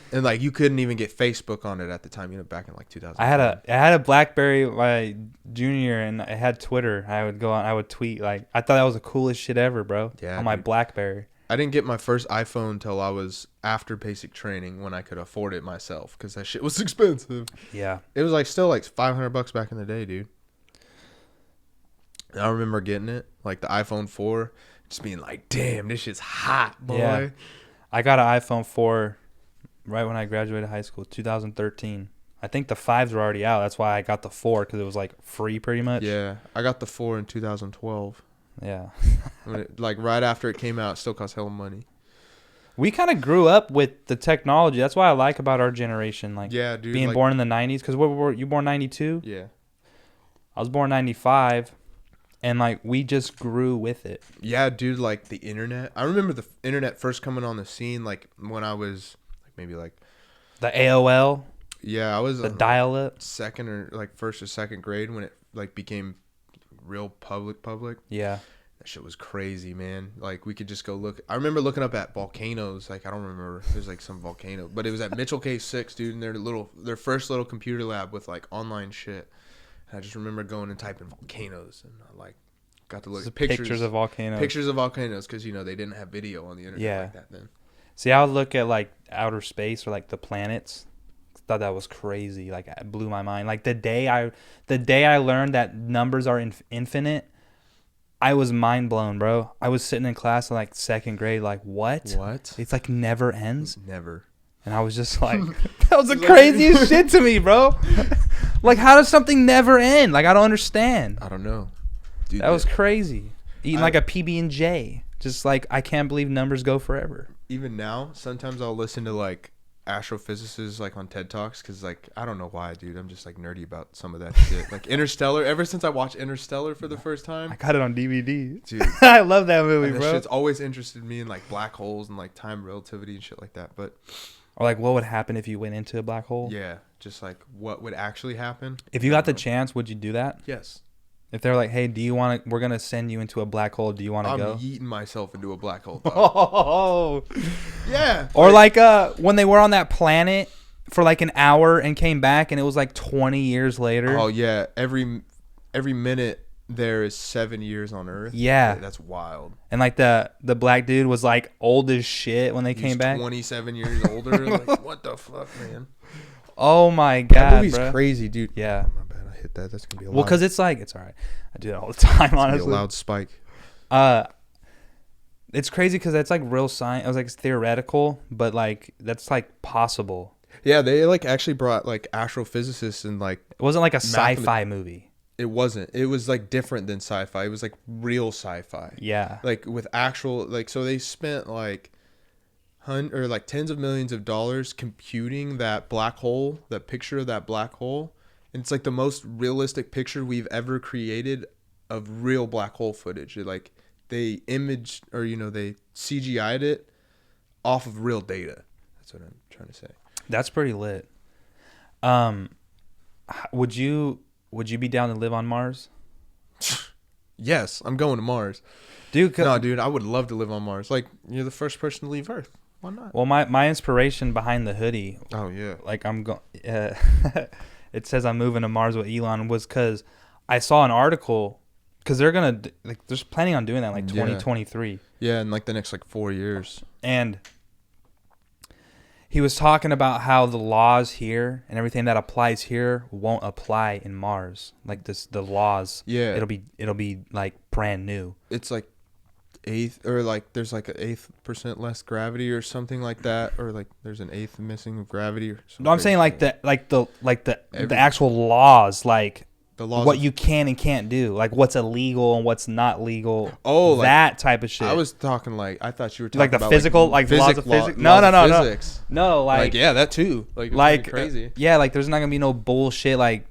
And like you couldn't even get Facebook on it at the time, back in like 2000. I had a BlackBerry my junior, and I had Twitter. I would go on, I would tweet. Like I thought that was the coolest shit ever, bro. Yeah, on my BlackBerry. I didn't get my first iPhone until I was after basic training, when I could afford it myself, because that shit was expensive. Yeah, it was like still like $500 back in the day, dude. And I remember getting it, like the iPhone 4, just being like, "Damn, this shit's hot, boy." Yeah. I got an iPhone 4. Right when I graduated high school, 2013. I think the 5s were already out. That's why I got the 4, because it was like free pretty much. Yeah, I got the 4 in 2012. Yeah. Like right after it came out, it still cost hella money. We kind of grew up with the technology. That's what I like about our generation. Like, yeah, dude, being born in the 90s. Because you born 92? Yeah. I was born 95. And like we just grew with it. Yeah, dude, like the internet. I remember the internet first coming on the scene, like when I was... maybe like the AOL. Yeah, I was the dial-up. Second or like first or second grade when it like became real public. Yeah, that shit was crazy, man. Like we could just go look. I remember looking up at volcanoes. Like I don't remember. There's like some volcano, but it was at Mitchell K6, dude, and their first little computer lab with like online shit. And I just remember going and typing volcanoes, and I like got to look at pictures of volcanoes. Pictures of volcanoes, because they didn't have video on the internet like that then. See, I would look at like outer space or like the planets. Thought that was crazy. Like it blew my mind. Like the day I learned that numbers are infinite, I was mind blown, bro. I was sitting in class in like second grade, like what? What? It's like never ends. Never. And I was just like, that was the craziest shit to me, bro. Like, how does something never end? Like, I don't understand. I don't know. Dude, that was crazy. Eating like a PB&J. Just like, I can't believe numbers go forever. Even now, sometimes I'll listen to like astrophysicists like on TED Talks, because like I don't know why, dude. I'm just like nerdy about some of that shit. Like Interstellar. Ever since I watched Interstellar for the first time, I got it on DVD, dude. I love that movie, that bro. Shit's always interested me in like black holes and like time relativity and shit like that. But or like, what would happen if you went into a black hole? Yeah, just like what would actually happen. If you got the chance, would you do that? Yes. If they're like, hey, we're going to send you into a black hole. Do you want to go? I'm yeeting myself into a black hole. Oh. Yeah. Or like when they were on that planet for like an hour and came back and it was like 20 years later. Oh, yeah. Every minute there is 7 years on Earth. Yeah. That's wild. And like the black dude was like old as shit when they came back. 27 years older. Like, what the fuck, man? Oh, my God, that movie's bro. crazy, dude. Yeah. Oh, my bad. I hit that. That's going to be a loud... Well, because it's like, it's all right. I do that all the time, honestly. It's a loud spike. It's crazy because that's like real science. It was like theoretical, but like that's like possible. Yeah, they like actually brought like astrophysicists and like... It wasn't like a sci-fi movie. It wasn't. It was like different than sci-fi. It was like real sci-fi. Yeah. Like with actual... Like, so they spent like... tens of millions of dollars computing that black hole, that picture of that black hole. And it's like the most realistic picture we've ever created of real black hole footage. Like they imaged or they CGI'd it off of real data. That's what I'm trying to say. That's pretty lit. Would you be down to live on Mars? Yes, I'm going to Mars. Dude, no, dude, I would love to live on Mars. Like, you're the first person to leave Earth. Why not? Well, my inspiration behind the hoodie. Oh yeah. Like I'm going. It says I'm moving to Mars with Elon was because I saw an article because they're gonna like they're planning on doing that like 2023. Yeah, in like the next like 4 years. And he was talking about how the laws here and everything that applies here won't apply in Mars. Like the laws. Yeah. It'll be like brand new. It's like eighth, or like there's like an 8% less gravity or something like that, or like there's an eighth missing of gravity or something. No, I'm saying like the actual laws, like the laws what you can and can't do, like what's illegal and what's not legal. Oh, like, that type of shit. I was talking like, I thought you were talking like the about physical, like laws of physics. No, like yeah, that too. Like crazy. Yeah, like there's not gonna be no bullshit. Like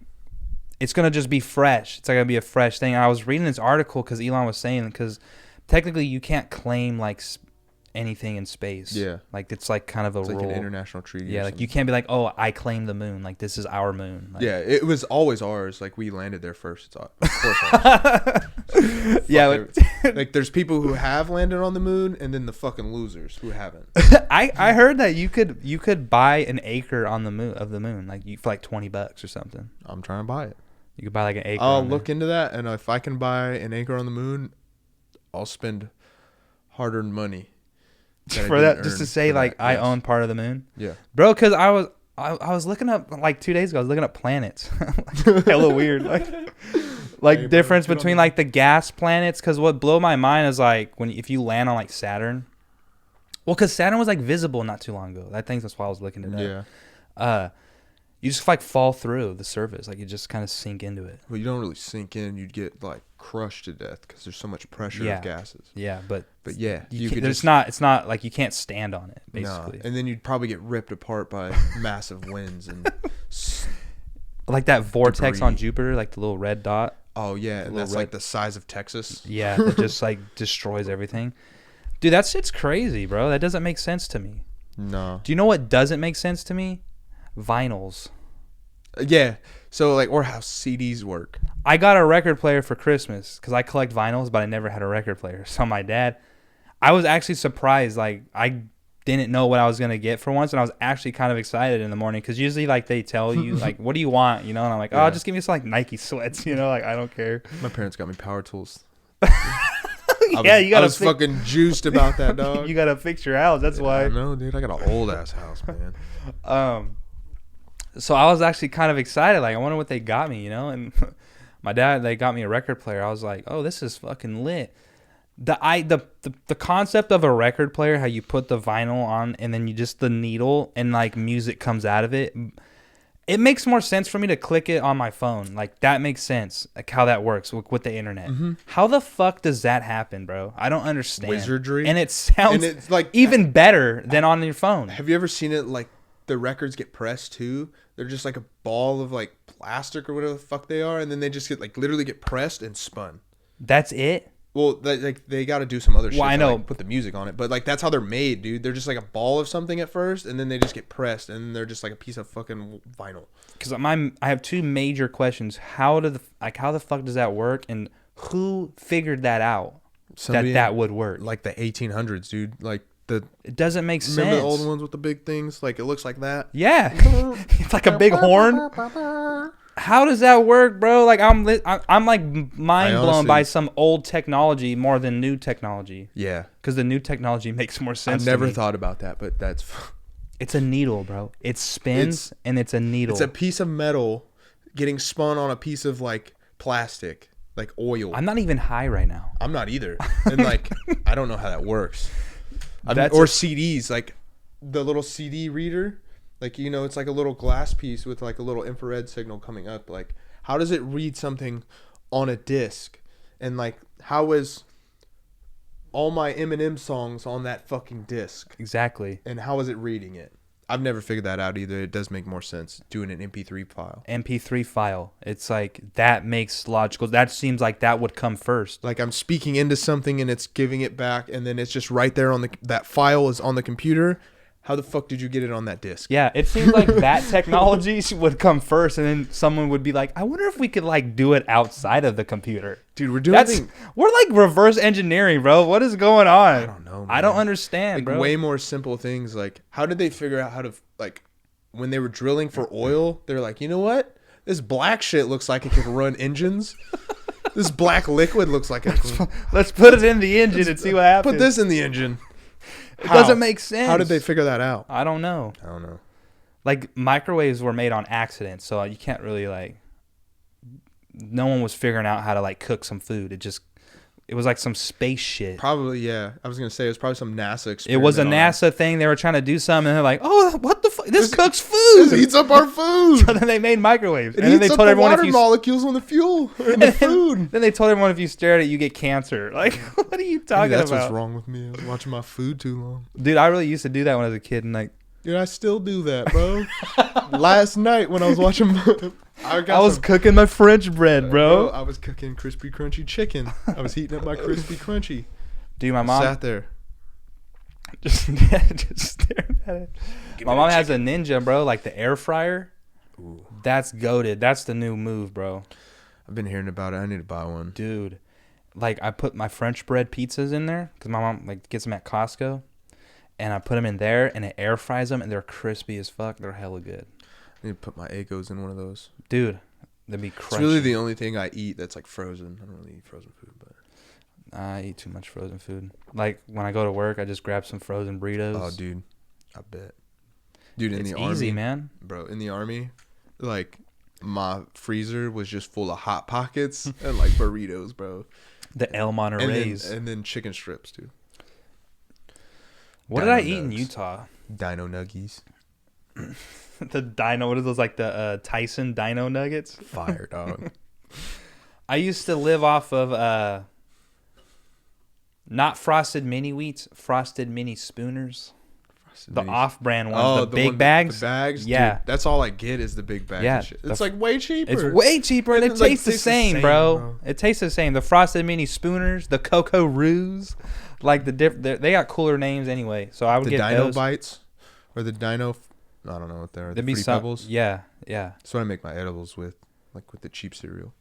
it's gonna just be fresh. It's not gonna be a fresh thing. I was reading this article because Elon was saying, because technically you can't claim like anything in space. Yeah, like it's like kind of a it's rule. like an international treaty. Yeah, like you can't be like, oh, I claim the moon. Like this is our moon. Like, yeah, it was always ours. Like we landed there first. It's of course ours. Yeah, like there's people who have landed on the moon, and then the fucking losers who haven't. I heard that you could buy an acre on the moon like for like $20 or something. I'm trying to buy it. You could buy like an acre. I'll look into that, and if I can buy an acre on the moon, I'll spend hard-earned money for that, just to say like I own part of the moon. Yeah, bro, because I was looking up like 2 days ago. I was looking up planets. Hella weird, like hey, difference between like the gas planets. Because what blew my mind is like if you land on like Saturn. Well, because Saturn was like visible not too long ago. I think that's why I was looking at that. Yeah. You just like fall through the surface, like you just kind of sink into it. Well, you don't really sink in; you'd get like crushed to death because there's so much pressure of gases. Yeah, but yeah, it's not like you can't stand on it basically. No. And then you'd probably get ripped apart by massive winds and like that vortex debris on Jupiter, like the little red dot. Oh yeah, and that's like the size of Texas. Yeah, that just like destroys everything. Dude, that shit's crazy, bro. That doesn't make sense to me. No. Do you know what doesn't make sense to me? Vinyls. Yeah. So like, or how CDs work. I got a record player for Christmas because I collect vinyls, but I never had a record player. So my dad, I was actually surprised. Like I didn't know what I was gonna get for once, and I was actually kind of excited in the morning because usually like they tell you like, what do you want, you know? And I'm like, oh, just give me some like Nike sweats, you know? Like I don't care. My parents got me power tools. I was fucking juiced about that, dog. You gotta fix your house. That's why. I know, dude. I got an old ass house, man. So I was actually kind of excited. Like, I wonder what they got me, you know? And my dad, they got me a record player. I was like, oh, this is fucking lit. The concept of a record player, how you put the vinyl on and then you just the needle and like music comes out of it. It makes more sense for me to click it on my phone. Like that makes sense. Like how that works with the internet. Mm-hmm. How the fuck does that happen, bro? I don't understand. Wizardry. And it sounds it's like even better than on your phone. Have you ever seen it like the records get pressed too? They're just like a ball of like plastic or whatever the fuck they are, and then they just get like literally get pressed and spun. That's it? Well, like they got to do some other shit. Well, I know. Like, put the music on it, but like that's how they're made, dude. They're just like a ball of something at first, and then they just get pressed, and they're just like a piece of fucking vinyl. Because I have two major questions. How the fuck does that work, and who figured that out? That would work. Like the 1800s, dude. Like it doesn't make sense. Remember the old ones with the big things? Like it looks like that. Yeah, it's like a big horn. How does that work, bro? Like I'm like mind blown by some old technology more than new technology. Yeah, because the new technology makes more sense. I've never thought about that, but that's. It's a needle, bro. It spins and it's a needle. It's a piece of metal getting spun on a piece of like plastic, like oil. I'm not even high right now. I'm not either, and like I don't know how that works. CDs, like the little CD reader. Like, you know, it's like a little glass piece with like a little infrared signal coming up. Like, how does it read something on a disc? And like, how is all my Eminem songs on that fucking disc? Exactly. And how is it reading it? I've never figured that out either. It does make more sense doing an MP3 file. MP3 file. It's like, that makes logical. That seems like that would come first. Like I'm speaking into something and it's giving it back, and then it's just right there on that file is on the computer. How the fuck did you get it on that disc? Yeah, it seems like that technology would come first, and then someone would be like, I wonder if we could like do it outside of the computer. Dude, we're like reverse engineering, bro. What is going on? I don't know, man. I don't understand, like, bro. Way more simple things. Like, how did they figure out how to, like, when they were drilling for oil, they're like, you know what? This black shit looks like it could run engines. This black liquid looks like it. Let's put it in the engine and see what happens. Put this in the engine. It doesn't make sense. How did they figure that out? I don't know. I don't know. Like, microwaves were made on accident, so you can't really, like... No one was figuring out how to, like, cook some food. It was like some space shit. Probably, yeah. I was going to say, it was probably some NASA experiment. It was a NASA thing. They were trying to do something, and they're like, oh, what the fuck? This cooks food. This heats up our food. So then they made microwaves. It and then they heats told up the everyone water if you... molecules on the fuel, in the food. Then they told everyone if you stare at it, you get cancer. Like, what are you talking Maybe that's about? what's wrong with me. I was watching my food too long. Dude, I really used to do that when I was a kid, and, like... Dude, I still do that, bro. Last night when I was watching... I was cooking my French bread, bro. I was cooking crispy, crunchy chicken. I was heating up my crispy, crunchy. Dude, my mom... sat there. Just staring at it. My mom has a Ninja, bro, like the air fryer. Ooh. That's goated. That's the new move, bro. I've been hearing about it. I need to buy one. Dude, like, I put my French bread pizzas in there because my mom, like, gets them at Costco. And I put them in there, and it air fries them, and they're crispy as fuck. They're hella good. I need to put my Eggos in one of those. Dude, that'd be crunchy. It's really the only thing I eat that's, like, frozen. I don't really eat frozen food, but... I eat too much frozen food. Like, when I go to work, I just grab some frozen burritos. Oh, dude. I bet. Dude, in it's the easy, Army... man. Bro, in the Army, like, my freezer was just full of Hot Pockets and, like, burritos, bro. The El Monterey's. And then chicken strips, dude. What did I eat in Utah? Dino Nuggies. The Dino, what are those, like the Tyson Dino Nuggets? Fire, dog. I used to live off of not Frosted Mini Wheats, Frosted Mini Spooners. The off-brand ones, the big bags. The bags? Yeah. Dude, that's all I get is the big bags. Yeah. And shit. It's like way cheaper. It's way cheaper, and it like, tastes the same, bro. bro. It tastes the same. The Frosted Mini Spooners, the Cocoa Roos, like they got cooler names anyway. So I would get Dino those. Bites or the Dino. I don't know what they're. The There'd be Fruity Pebbles. Yeah, yeah. That's what I make my edibles with, like with the cheap cereal.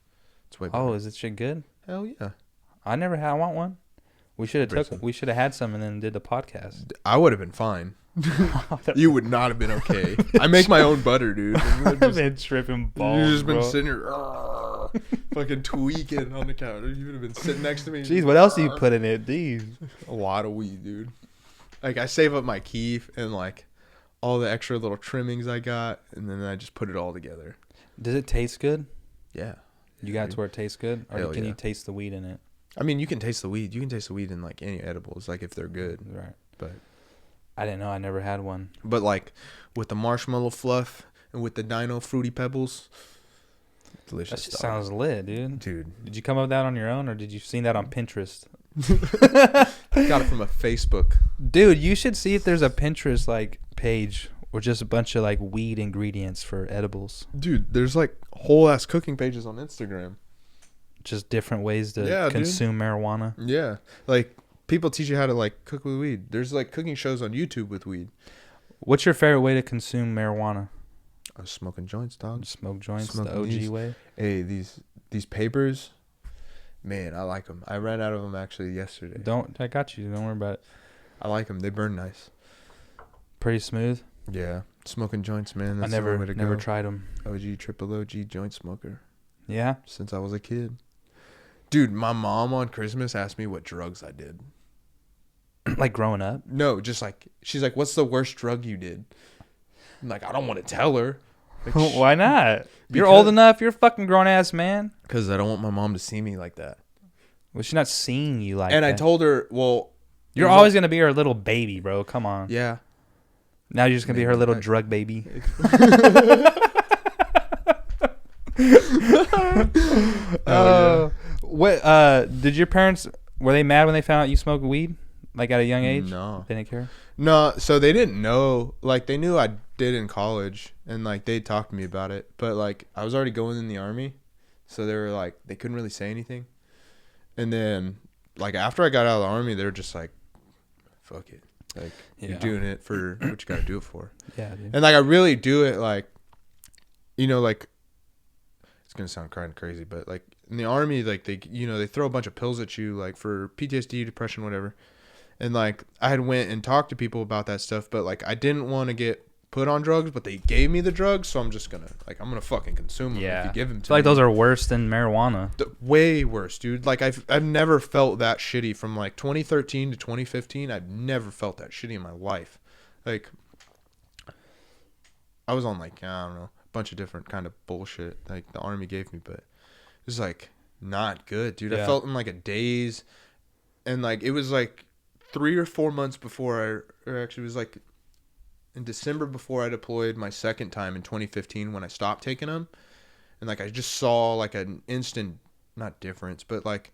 It's way better. Oh, is it shit good? Hell yeah. I never had. I want one. We should have had some and then did the podcast. I would have been fine. You would not have been okay. I make my own butter, dude. I've been tripping balls. You've just been bro. sitting here, fucking tweaking on the counter. You would have been sitting next to me. Jeez, what else do you put in it? Jeez. A lot of weed, dude. Like, I save up my keef and, like, all the extra little trimmings I got, and then I just put it all together. Does it taste good? Yeah. You got it to where it tastes good? Or can you taste the weed in it? I mean, you can taste the weed. You can taste the weed in, like, any edibles, like, if they're good. Right. But I didn't know. I never had one. But, like, with the marshmallow fluff and with the Dino Fruity Pebbles, delicious That shit stuff. sounds lit, dude. Dude. Did you come up with that on your own, or did you seen that on Pinterest? Got it from a Facebook. Dude, you should see if there's a Pinterest, like, page or just a bunch of, like, weed ingredients for edibles. Dude, there's, like, whole-ass cooking pages on Instagram. Just different ways to consume marijuana. Yeah. Like, people teach you how to, like, cook with weed. There's, like, cooking shows on YouTube with weed. What's your favorite way to consume marijuana? Smoking joints, dog. Smoke joints, Smoking the OG these. way. Hey, these papers, man, I like them. I ran out of them, actually, yesterday. I got you. Don't worry about it. I like them. They burn nice. Pretty smooth. Yeah. Smoking joints, man. That's I the way to never go. tried them. OG, triple OG joint smoker. Yeah? Since I was a kid. Dude, my mom on Christmas asked me what drugs I did. Like growing up? No, just like, she's like, what's the worst drug you did? I'm like, I don't want to tell her. Like, why not? You're old enough. You're a fucking grown ass man. Because I don't want my mom to see me like that. Well, she's not seeing you like that. And I told her, well. You're always going to be her little baby, bro. Come on. Yeah. Now you're just going to be her little drug baby. What did your parents, were they mad when they found out you smoked weed, like at a young age? No, they didn't care. No, so they didn't know. Like, they knew I did in college, and like they talked to me about it. But like, I was already going in the Army, so they were like, they couldn't really say anything. And then like after I got out of the Army, they were just like, fuck it, like you're doing it for what you got to do it for. Yeah, dude. And like I really do it, like, you know, like, it's gonna sound kind of crazy, but like in the Army, like they throw a bunch of pills at you, like for PTSD, depression, whatever. And like I had went and talked to people about that stuff, but like I didn't want to get put on drugs, but they gave me the drugs, so I'm just gonna I'm gonna fucking consume them if you give them to me. Like those are worse than marijuana. Way worse, dude. Like I've never felt that shitty from like 2013 to 2015. I've never felt that shitty in my life. Like I was on like I don't know, a bunch of different kind of bullshit like the army gave me, but it was like not good, dude. I felt in like a daze, and like it was like 3 or 4 months before or actually it was like in December before I deployed my second time in 2015 when I stopped taking them. And like I just saw like an instant, not difference, but like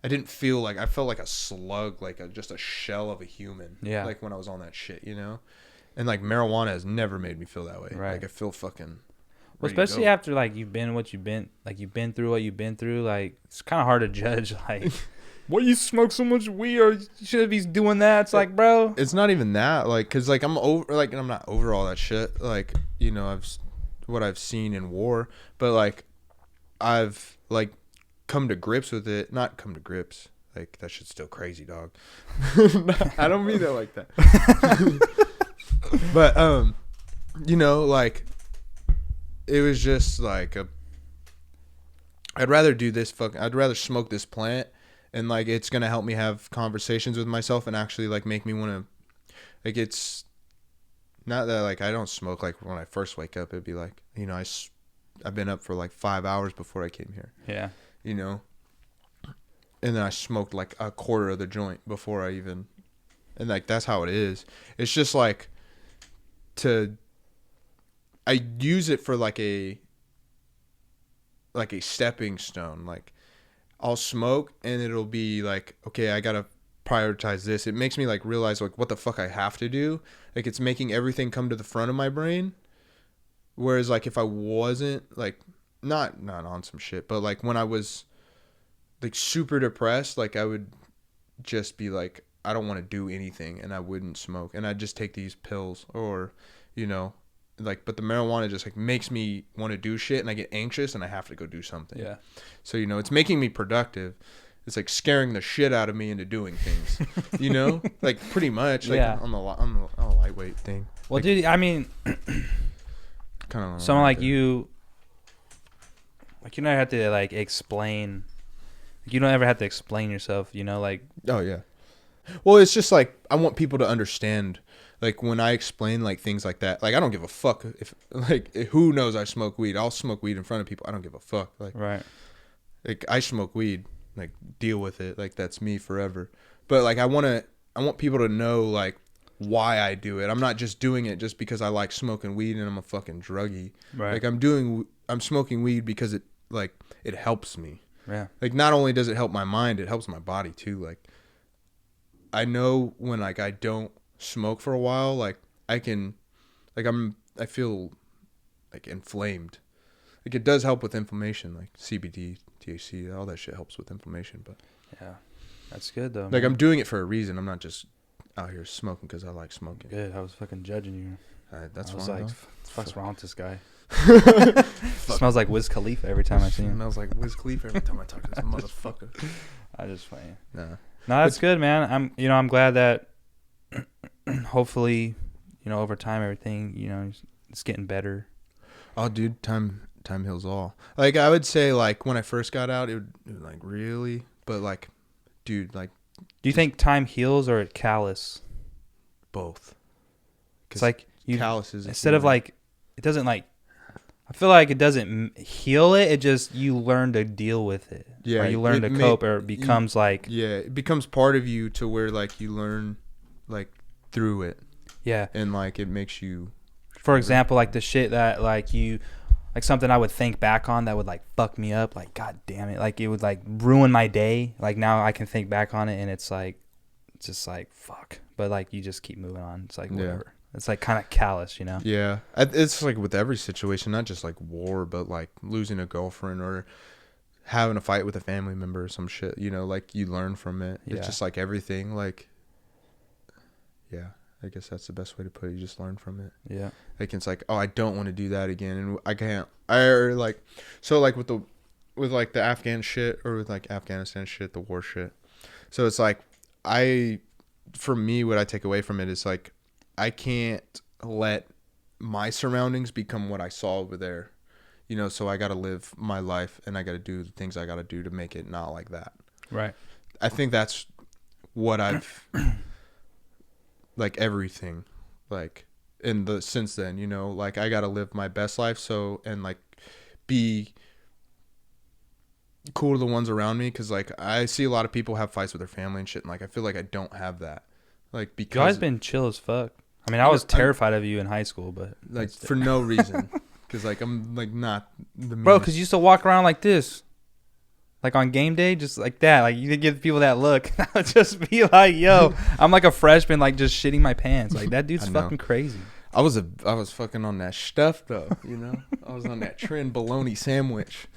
I didn't feel like, I felt like a slug, like just a shell of a human. Yeah. Like when I was on that shit, you know? And like marijuana has never made me feel that way. Right. Like I feel fucking. Well, especially after like you've been through what you've been through. Like it's kind of hard to judge. Like, why you smoke so much weed, or you should be doing that? It's like, bro, it's not even that. Like, cause like I'm not over all that shit. Like, you know, what I've seen in war, but like I've like come to grips with it. Not come to grips. Like that shit's still crazy, dog. I don't mean that like that. But you know, like it was just like I'd rather smoke this plant, and like it's gonna help me have conversations with myself and actually like make me want to, like, it's not that like I don't smoke like when I first wake up. It'd be like, you know, I've been up for like 5 hours before I came here. Yeah. You know, and then I smoked like a quarter of the joint before I even, and like that's how it is. It's just like I use it for like a stepping stone. Like I'll smoke and it'll be like, okay, I gotta prioritize this. It makes me like realize like what the fuck I have to do. Like it's making everything come to the front of my brain. Whereas like if I wasn't like not on some shit, but like when I was like super depressed, like I would just be like, I don't want to do anything, and I wouldn't smoke, and I'd just take these pills, or, you know, like, but the marijuana just like makes me want to do shit, and I get anxious and I have to go do something. Yeah. So, you know, it's making me productive. It's like scaring the shit out of me into doing things, you know, like pretty much like on the lightweight thing. Well, like, dude, I mean, kind of someone like you never have to like explain. You don't ever have to explain yourself, you know, like. Oh yeah. Well, it's just like I want people to understand. Like when I explain like things like that, like I don't give a fuck if like who knows I smoke weed. I'll smoke weed in front of people. I don't give a fuck. Like right. Like I smoke weed. Like deal with it. Like that's me forever. But like I want people to know like why I do it. I'm not just doing it just because I like smoking weed and I'm a fucking druggie. Right. Like I'm smoking weed because it helps me. Yeah. Like not only does it help my mind, it helps my body too. Like I know when like I don't smoke for a while, like I feel like inflamed. Like it does help with inflammation, like CBD, THC, all that shit helps with inflammation. But yeah, that's good though. Like man. I'm doing it for a reason. I'm not just out here smoking because I like smoking. Good. I was fucking judging you. That's I was fine. like, "What's wrong with this guy?" Smells like Wiz Khalifa every time I see him. Smells like Wiz Khalifa every time I talk to this motherfucker. I just playing. Nah. No, that's good, man. I'm glad that hopefully, you know, over time everything, you know, it's getting better. Oh, dude, time heals all. Like I would say, like when I first got out, it was like really, but like, dude, like. Do you think time heals or it callous? Both. It's like calluses instead of like, it doesn't like. I feel like it doesn't heal it. It just you learn to deal with it. Yeah, or you learn to cope, or it becomes like. Yeah, it becomes part of you to where like you learn, like through it. Yeah. And like it makes you. For example, like the shit that like you, like something I would think back on that would like fuck me up. Like God damn it, like it would like ruin my day. Like now I can think back on it and it's like, just like fuck. But like you just keep moving on. It's like whatever. Yeah. It's like kind of callous, you know? Yeah. It's like with every situation, not just like war, but like losing a girlfriend or having a fight with a family member or some shit, you know, like you learn from it. Yeah. It's just like everything. Like, yeah, I guess that's the best way to put it. You just learn from it. Yeah. Like, it's like, oh, I don't want to do that again. And I can't, so like with like the Afghan shit or with like Afghanistan shit, the war shit. So it's like, for me, what I take away from it is like, I can't let my surroundings become what I saw over there. You know, so I got to live my life and I got to do the things I got to do to make it not like that. Right. I think that's what I've like everything like in the since then, you know, like I got to live my best life so and like be cool to the ones around me cuz like I see a lot of people have fights with their family and shit and like I feel like I don't have that. Like because you always been chill as fuck. I mean, I was terrified of you in high school, but like for no reason. Cause like I'm like not the bro. Cause you used to walk around like this, like on game day, just like that. Like you could give people that look. I would just be like, "Yo, I'm like a freshman, like just shitting my pants." Like that dude's fucking crazy. I was fucking on that stuff though, you know. I was on that trend bologna sandwich.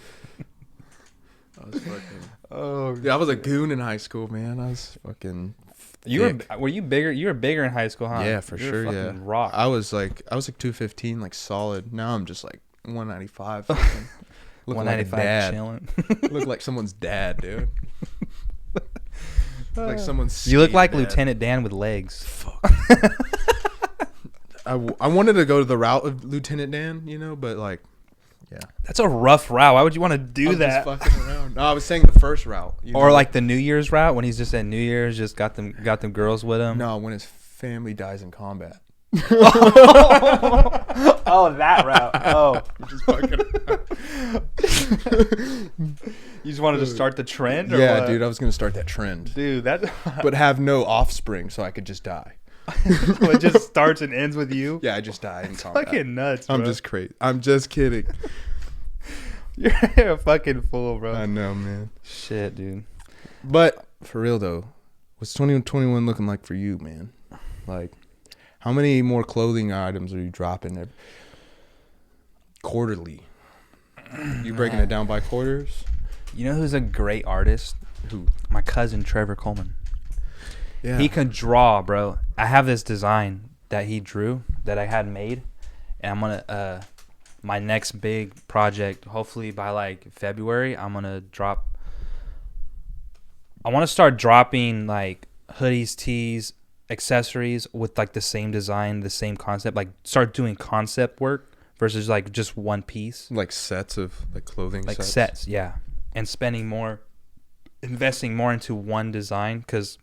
I was fucking. Yeah, I was a goon in high school, man. I was fucking. Were you bigger? You were bigger in high school, huh? Yeah, for sure. Yeah, rock. I was like 215, like solid. Now I'm just like 195. Look 195 like a dad. chilling. Look like someone's dad, dude. Like someone's. You look like dad. Lieutenant Dan with legs. Fuck. I wanted to go to the route of Lieutenant Dan, you know, but like. Yeah, that's a rough route. Why would you want to do that? Just fucking around. No, I was saying the first route, you or know? like the New Year's route when he's just at New Year's, just got them girls with him. No, when his family dies in combat. Oh, that route. Oh, just fucking. You just wanted to start the trend, or yeah, what? dude, I was gonna start that trend, dude. That, but have no offspring, so I could just die. It just starts and ends with you. Yeah, I just die in combat. Fucking nuts, bro. I'm just crazy. I'm just kidding. You're a fucking fool, bro. I know, man. Shit, dude. But for real though, what's 2021 looking like for you, man? Like, how many more clothing items are you dropping quarterly? You breaking it down by quarters? You know who's a great artist? Who? My cousin Trevor Coleman. Yeah. He can draw, bro. I have this design that he drew that I had made, and I'm gonna my next big project, hopefully by like February, I want to start dropping like hoodies, tees, accessories with like the same design, the same concept, like start doing concept work versus like just one piece. Like sets of like clothing like sets, yeah. And investing more into one design because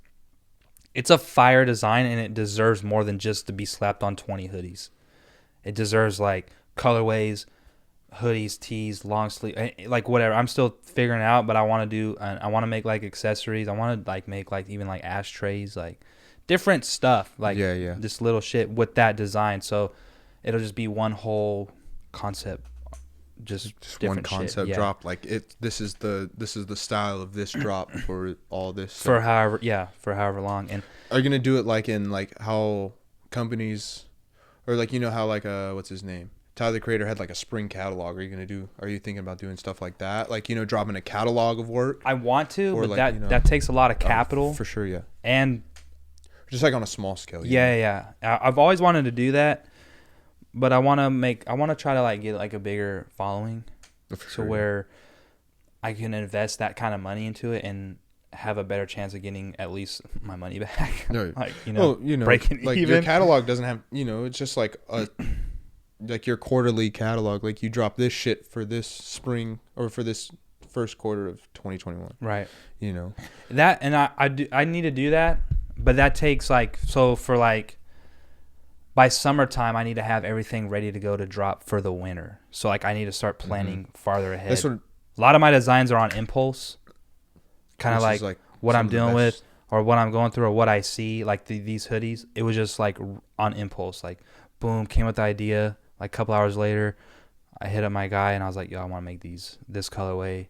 it's a fire design and it deserves more than just to be slapped on 20 hoodies. It deserves like colorways, hoodies, tees, long sleeve, like whatever. I'm still figuring it out, but I want to make like accessories. I want to like make like even like ashtrays, like different stuff, like yeah. Just little shit with that design. So it'll just be one whole concept. Just one concept shit. drop. Like this is the style of this drop for all this stuff. for however long. And are you gonna do it like in like how companies, or like, you know how like what's his name, Tyler the Creator had like a spring catalog? Are you thinking about doing stuff like that, like, you know, dropping a catalog of work? I want to, but like, that you know, that takes a lot of capital for sure. Yeah, and just like on a small scale. Yeah. I've always wanted to do that. But I want to try to like get like a bigger following where I can invest that kind of money into it and have a better chance of getting at least my money back. No, like, breaking like even. Your catalog doesn't have, you know, it's just like like your quarterly catalog. Like you drop this shit for this spring or for this first quarter of 2021. Right. You know. That, and I need to do that, but that takes like, so for like, by summertime, I need to have everything ready to go to drop for the winter. So, like, I need to start planning farther ahead. A lot of my designs are on impulse, kind of like what I'm dealing with or what I'm going through or what I see, like these hoodies. It was just, like, on impulse. Like, boom, came with the idea. Like, a couple hours later, I hit up my guy, and I was like, yo, I want to make this colorway.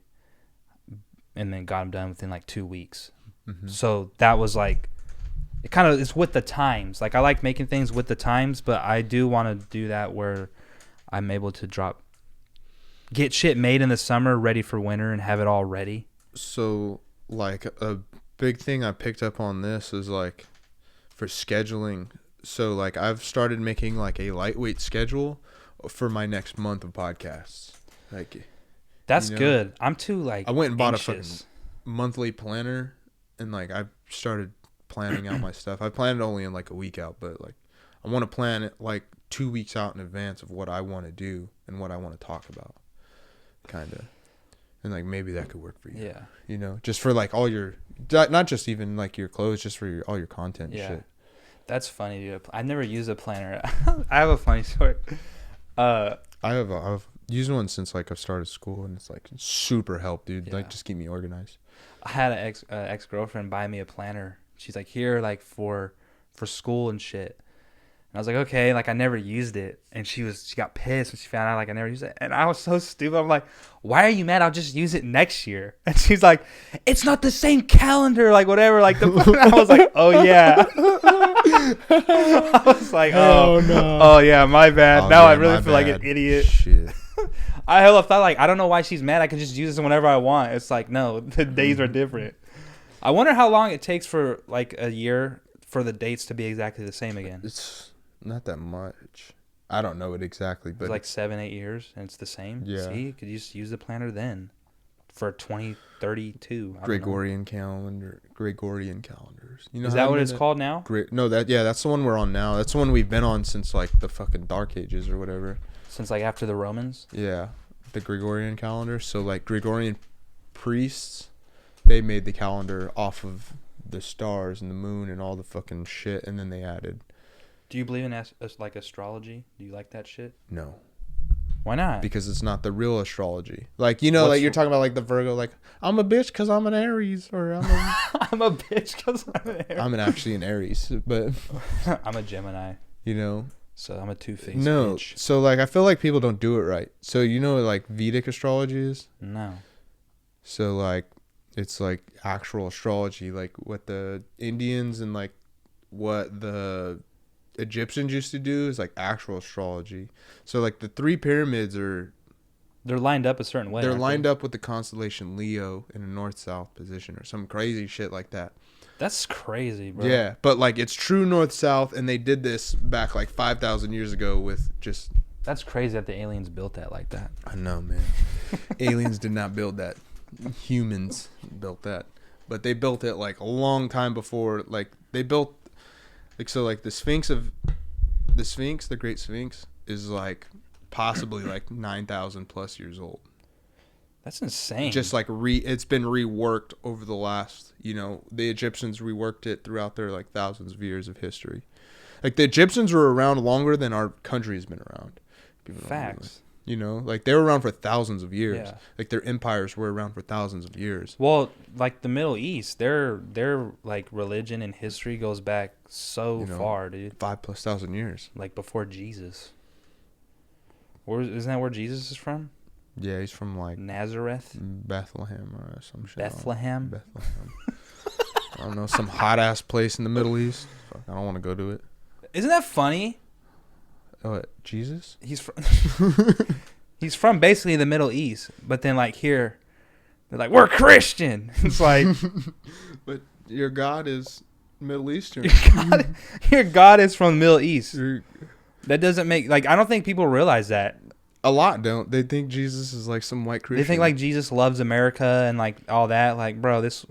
And then got them done within, like, 2 weeks. Mm-hmm. So, that was, like... It's with the times. Like, I like making things with the times, but I do want to do that where I'm able to get shit made in the summer, ready for winter, and have it all ready. So, like, a big thing I picked up on this is, like, for scheduling. So, like, I've started making, like, a lightweight schedule for my next month of podcasts. Like, that's good. I'm too, like, I went and bought anxious. a fucking monthly planner, and, like, I've started planning out my stuff. I planned it only in like a week out, but like I want to plan it like 2 weeks out in advance of what I want to do and what I want to talk about, kind of. And like maybe that could work for you. Yeah. You know, just for like all your, not just even like your clothes, just for all your content and shit. That's funny, dude. I've never used a planner. I have a funny story. I've used one since like I've started school, and it's like super help, dude. Like just keep me organized. I had an ex-girlfriend buy me a planner. She's like, here, like for school and shit. And I was like, okay, like I never used it. And she got pissed when she found out like I never used it. And I was so stupid. I'm like, why are you mad? I'll just use it next year. And she's like, it's not the same calendar, like whatever. Like I was like, oh yeah. I was like, oh yeah, my bad. Oh, now yeah, I really feel like an idiot. Shit. I hella thought like, I don't know why she's mad. I can just use this whenever I want. It's like, no, the days are different. I wonder how long it takes for like a year for the dates to be exactly the same again. It's not that much. I don't know it exactly, but it's like 7-8 years and it's the same. Yeah. See, you could just use the planner then for 2032. Gregorian calendars. You know, is that what it's called now? No, that's the one we're on now. That's the one we've been on since like the fucking Dark Ages or whatever. Since like after the Romans? Yeah, the Gregorian calendar. So like Gregorian priests, they made the calendar off of the stars and the moon and all the fucking shit, and then they added. Do you believe in like astrology? Do you like that shit? No. Why not? Because it's not the real astrology. Like, you know, like you're talking about like the Virgo, like, I'm a bitch because I'm an Aries, or I'm a bitch because I'm an Aries. I'm actually an Aries, but I'm a Gemini. You know? So I'm a two-faced bitch. So like I feel like people don't do it right. So you know what like Vedic astrology is? No. So like it's like actual astrology, like what the Indians and like what the Egyptians used to do is like actual astrology. So like the 3 pyramids they're lined up a certain way. They're lined up with the constellation Leo in a north-south position or some crazy shit like that. That's crazy, bro. Yeah, but like it's true north-south, and they did this back like 5,000 years ago with just. That's crazy that the aliens built that like that. I know, man. Aliens did not build that. Humans built that, but they built it like a long time before. Like they built. Like so, like the Great Sphinx, is like possibly like 9,000 plus years old. That's insane. Just like it's been reworked over the last, you know, the Egyptians reworked it throughout their like thousands of years of history. Like the Egyptians were around longer than our country has been around. Facts. You know, like they were around for thousands of years. Yeah. Like their empires were around for thousands of years. Well, like the Middle East, their like religion and history goes back so far, dude. 5,000+ years. Like before Jesus. Isn't that where Jesus is from? Yeah, he's from like Nazareth, Bethlehem or some shit. Bethlehem. I don't know, some hot ass place in the Middle East. Fuck, I don't want to go to it. Isn't that funny? Oh, Jesus? He's from basically the Middle East, but then like here, they're like, we're Christian. It's like, but your God is Middle Eastern. Your God is from the Middle East. That doesn't make like I don't think people realize that. A lot don't. They think Jesus is like some white Christian. They think like Jesus loves America and like all that. Like, bro, this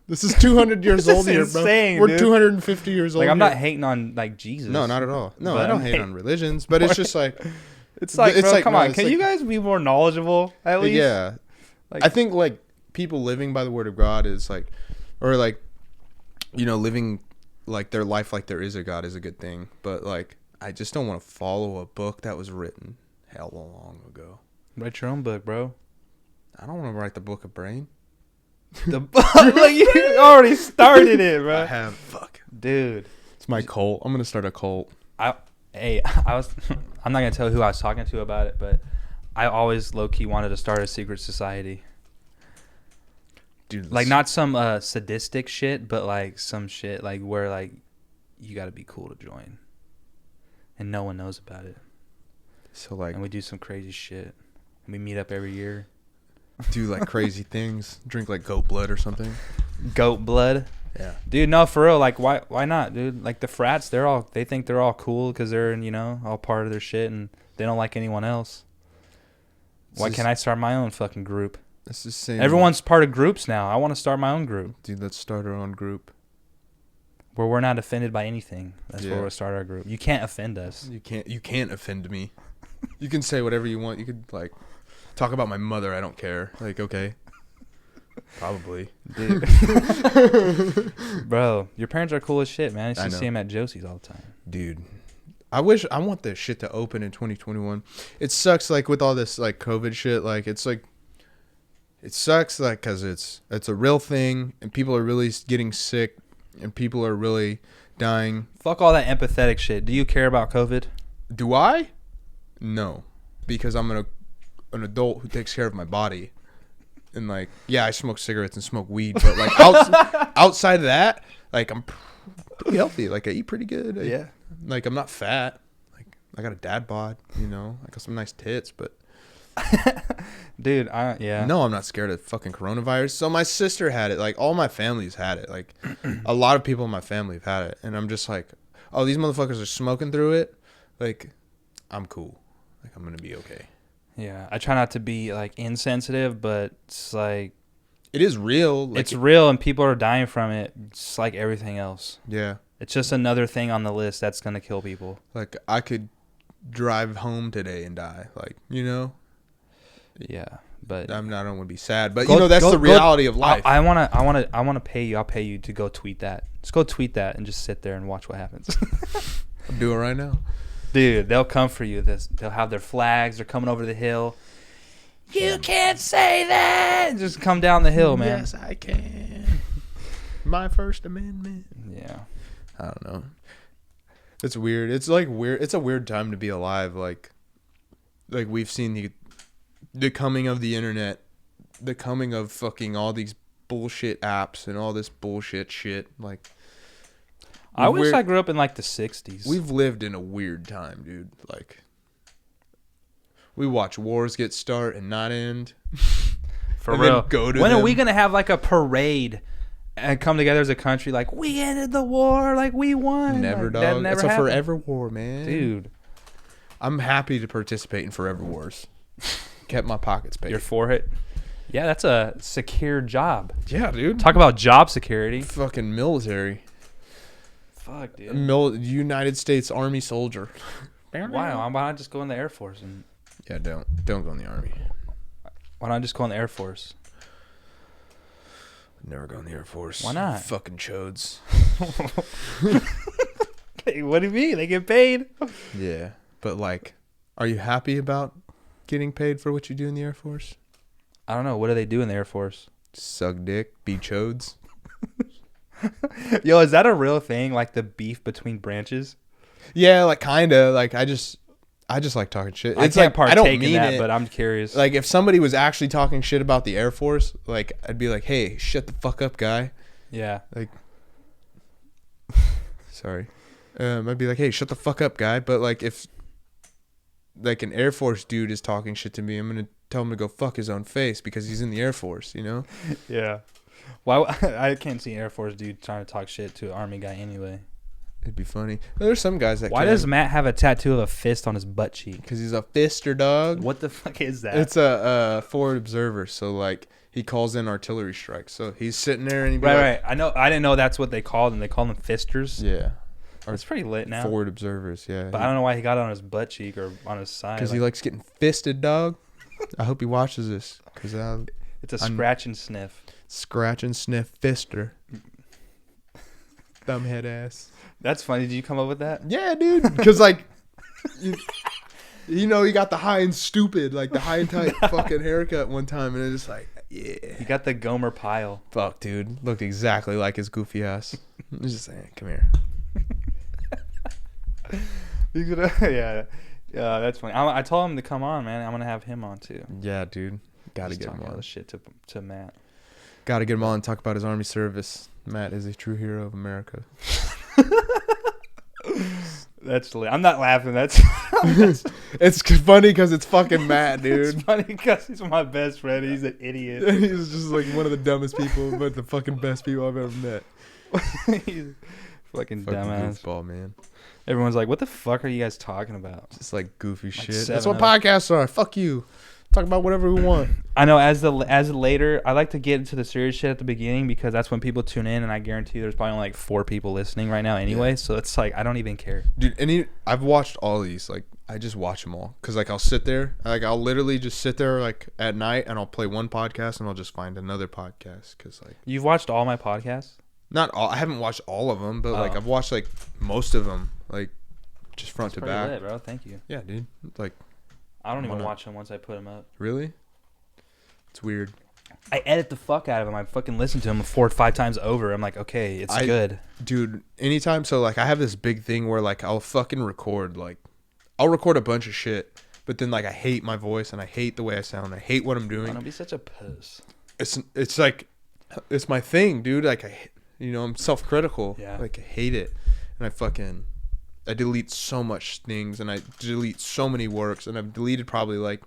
is 200 years old here, bro. We're dude. 250 years old. Like, I'm not hating on like Jesus. No, not at all. No, I don't hate on religions, but it's just like it's like, bro, come on. Can you guys be more knowledgeable at least? Yeah. Like, I think like people living by the word of God is like, or like, you know, living like their life like there is a God is a good thing. But like, I just don't want to follow a book that was written hell long ago. Write your own book, bro. I don't want to write the book of brain. The like you already started it, bro. I have. Fuck, dude. It's my cult. I'm gonna start a cult. I'm not gonna tell who I was talking to about it, but I always low key wanted to start a secret society. Dude, like not some sadistic shit, but like some shit like where like you got to be cool to join, and no one knows about it. So like, and we do some crazy shit. And we meet up every year. Do like crazy things. Drink like goat blood or something. Goat blood. Yeah. Dude, no, for real. Like, why not, dude? Like the frats, they think they're all cool because they're all part of their shit and they don't like anyone else. Why can't I start my own fucking group? It's the same. Everyone's part of groups now. I want to start my own group. Dude, let's start our own group. where we're not offended by anything. That's Yeah. where we'll start our group. You can't offend us. You can't offend me. You can say whatever you want. You could like talk about my mother. I don't care. Like, okay. Probably. Dude. Bro, your parents are cool as shit, man. I used to see them at Josie's all the time. Dude. I want this shit to open in 2021. It sucks like with all this like COVID shit. Like it's like it sucks like because it's a real thing and people are really getting sick and people are really dying. Fuck all that empathetic shit. Do you care about COVID? Do I? No, because I'm an adult who takes care of my body. And like, yeah, I smoke cigarettes and smoke weed, but like outside of that, like I'm pretty healthy. Like I eat pretty good. Yeah. Like I'm not fat. Like I got a dad bod, you know. I got some nice tits, but dude, yeah. No, I'm not scared of fucking coronavirus. So my sister had it. Like all my family's had it. Like a lot of people in my family have had it, and I'm just like, oh, these motherfuckers are smoking through it. Like I'm cool. Like I'm gonna be okay. Yeah, I try not to be like insensitive, but it's like it is real. Like, it's real, and people are dying from it. It's like everything else. Yeah, it's just another thing on the list that's gonna kill people. Like I could drive home today and die. Like you know. Yeah, but I don't want to be sad, but you know that's the reality of life. I wanna pay you. I'll pay you to go tweet that. Just go tweet that and just sit there and watch what happens. I'll do it right now. Dude, they'll come for you. They'll have their flags. They're coming over the hill. You can't say that. Just come down the hill, man. Yes, I can. My First Amendment. Yeah. I don't know. It's weird. It's like weird. It's a weird time to be alive. Like we've seen the coming of the internet, the coming of fucking all these bullshit apps and all this bullshit shit. Like. I wish I grew up in like the 60s. We've lived in a weird time, dude. Like, we watch wars get start and not end. For real. When are we going to have like a parade and come together as a country like, we ended the war, like we won? Never, like, dog. That never it's happened. a forever war, man. Dude. I'm happy to participate in forever wars. Kept my pockets paid. You're for it? Yeah, that's a secure job. Yeah, dude. Talk about job security. Fucking military. Fuck, dude. United States Army soldier. Why? Why not just go in the Air Force? Yeah, don't go in the Army. Why not just go in the Air Force? Never go in the Air Force. Why not? Fucking chodes. Hey, what do you mean? They get paid. Yeah, but like, are you happy about getting paid for what you do in the Air Force? I don't know. What do they do in the Air Force? Suck dick, be chodes. Yo, is that a real thing? Like the beef between branches? Yeah, like kinda. Like I just like talking shit. It's like I don't mean that, but I'm curious. Like if somebody was actually talking shit about the Air Force, like I'd be like, "Hey, shut the fuck up, guy." Yeah. Like, sorry. I'd be like, "Hey, shut the fuck up, guy." But like if like an Air Force dude is talking shit to me, I'm gonna tell him to go fuck his own face because he's in the Air Force, you know? Yeah. Well, I can't see Air Force dude trying to talk shit to an Army guy anyway. It'd be funny. There's some guys that. Why does Matt have a tattoo of a fist on his butt cheek? Because he's a fister, dog. What the fuck is that? It's a forward observer. So like he calls in artillery strikes. So he's sitting there and he'd be right. I know. I didn't know that's what they called them. They call them fisters. Yeah. It's pretty lit now. Forward observers, yeah. But I don't know why he got it on his butt cheek or on his side. Because he likes getting fisted, dog. I hope he watches this. Because it's a scratch and sniff. Scratch and sniff fister. Thumbhead ass. That's funny. Did you come up with that? Yeah, dude. Because like, you know, he got the high and stupid, like the high and tight fucking haircut one time, and it's just like, yeah. He got the Gomer Pyle. Fuck, dude. Looked exactly like his goofy ass. He's just saying, come here. Yeah, that's funny. I told him to come on, man. I'm gonna have him on too. Yeah, dude. Gotta get him on. All this shit to Matt. Gotta get him on and talk about his Army service. Matt is a true hero of America. That's lit. I'm not laughing. That's it's funny because it's fucking Matt, dude. It's funny because he's my best friend. He's an idiot. He's just like one of the dumbest people, but the fucking best people I've ever met. He's fucking dumbass. Goofball, man. Everyone's like, "What the fuck are you guys talking about?" Just like goofy shit. 7 That's what podcasts are. Fuck you. talk about whatever we want. I know as later, I like to get into the serious shit at the beginning because that's when people tune in, and I guarantee there's probably only like 4 people listening right now anyway. Yeah. So it's like I don't even care, dude. I've watched all these. Like I just watch them all because like I'll sit there, like I'll literally just sit there like at night and I'll play one podcast and I'll just find another podcast because like you've watched all my podcasts. Not all. I haven't watched all of them, but like I've watched like most of them, like just front to back. Lit, bro. Thank you. Yeah, dude. Like I don't even watch them once I put them up. Really? It's weird. I edit the fuck out of them. I fucking listen to them 4 or 5 times over. I'm like, okay, it's good. Dude, anytime. So, like, I have this big thing where, like, I'll fucking record. Like, I'll record a bunch of shit. But then, like, I hate my voice and I hate the way I sound. I hate what I'm doing. Don't be such a puss. It's like, it's my thing, dude. Like, I'm self-critical. Yeah. Like, I hate it. And I delete so much things and I delete so many works. And I've deleted probably, like,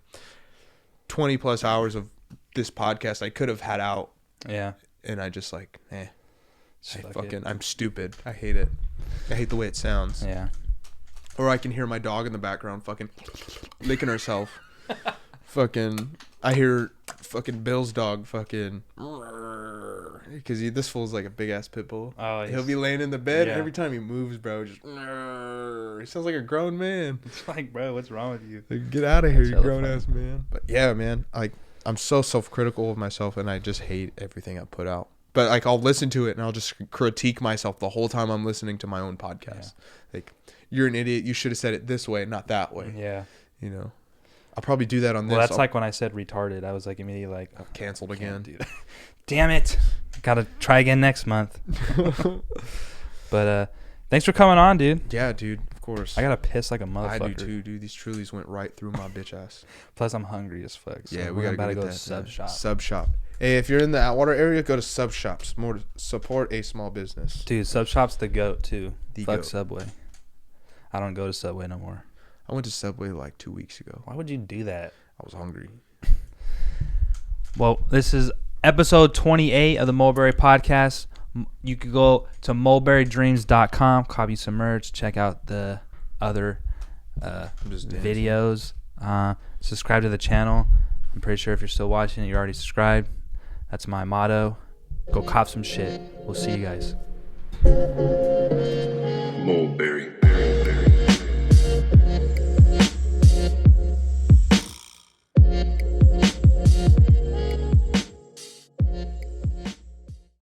20 plus hours of this podcast I could have had out. Yeah. And I just like, I'm stupid. I hate it. I hate the way it sounds. Yeah. Or I can hear my dog in the background fucking licking herself. I hear fucking Bill's dog fucking, because this fool's like a big ass pit bull. Oh, he'll be laying in the bed and every time he moves, bro, just he sounds like a grown man. It's like, bro, what's wrong with you? Like, get out of here, you grown ass man. But yeah, man, I'm so self-critical of myself and I just hate everything I put out. But like I'll listen to it and I'll just critique myself the whole time I'm listening to my own podcast. Yeah. Like, you're an idiot. You should have said it this way, not that way. Yeah. I'll probably do that on this. Well, that's like when I said retarded. I was like immediately like, I've canceled again. Damn it. Gotta try again next month. But thanks for coming on, dude. Yeah, dude. Of course. I gotta piss like a motherfucker. I do too, dude. These Trulies went right through my bitch ass. Plus, I'm hungry as fuck. So yeah, we gotta go to Sub Shop. Sub Shop. Hey, if you're in the Atwater area, go to Sub Shops. More to support a small business. Dude, Sub Shop's the goat too. Fuck goat. Subway. I don't go to Subway no more. I went to Subway like 2 weeks ago. Why would you do that? I was hungry. Well, this is episode 28 of the Mulberry podcast. You could go to mulberrydreams.com, copy some merch, check out the other videos, subscribe to the channel. I'm pretty sure if you're still watching it, you're already subscribed. That's my motto. Go cop some shit. We'll see you guys. Mulberry.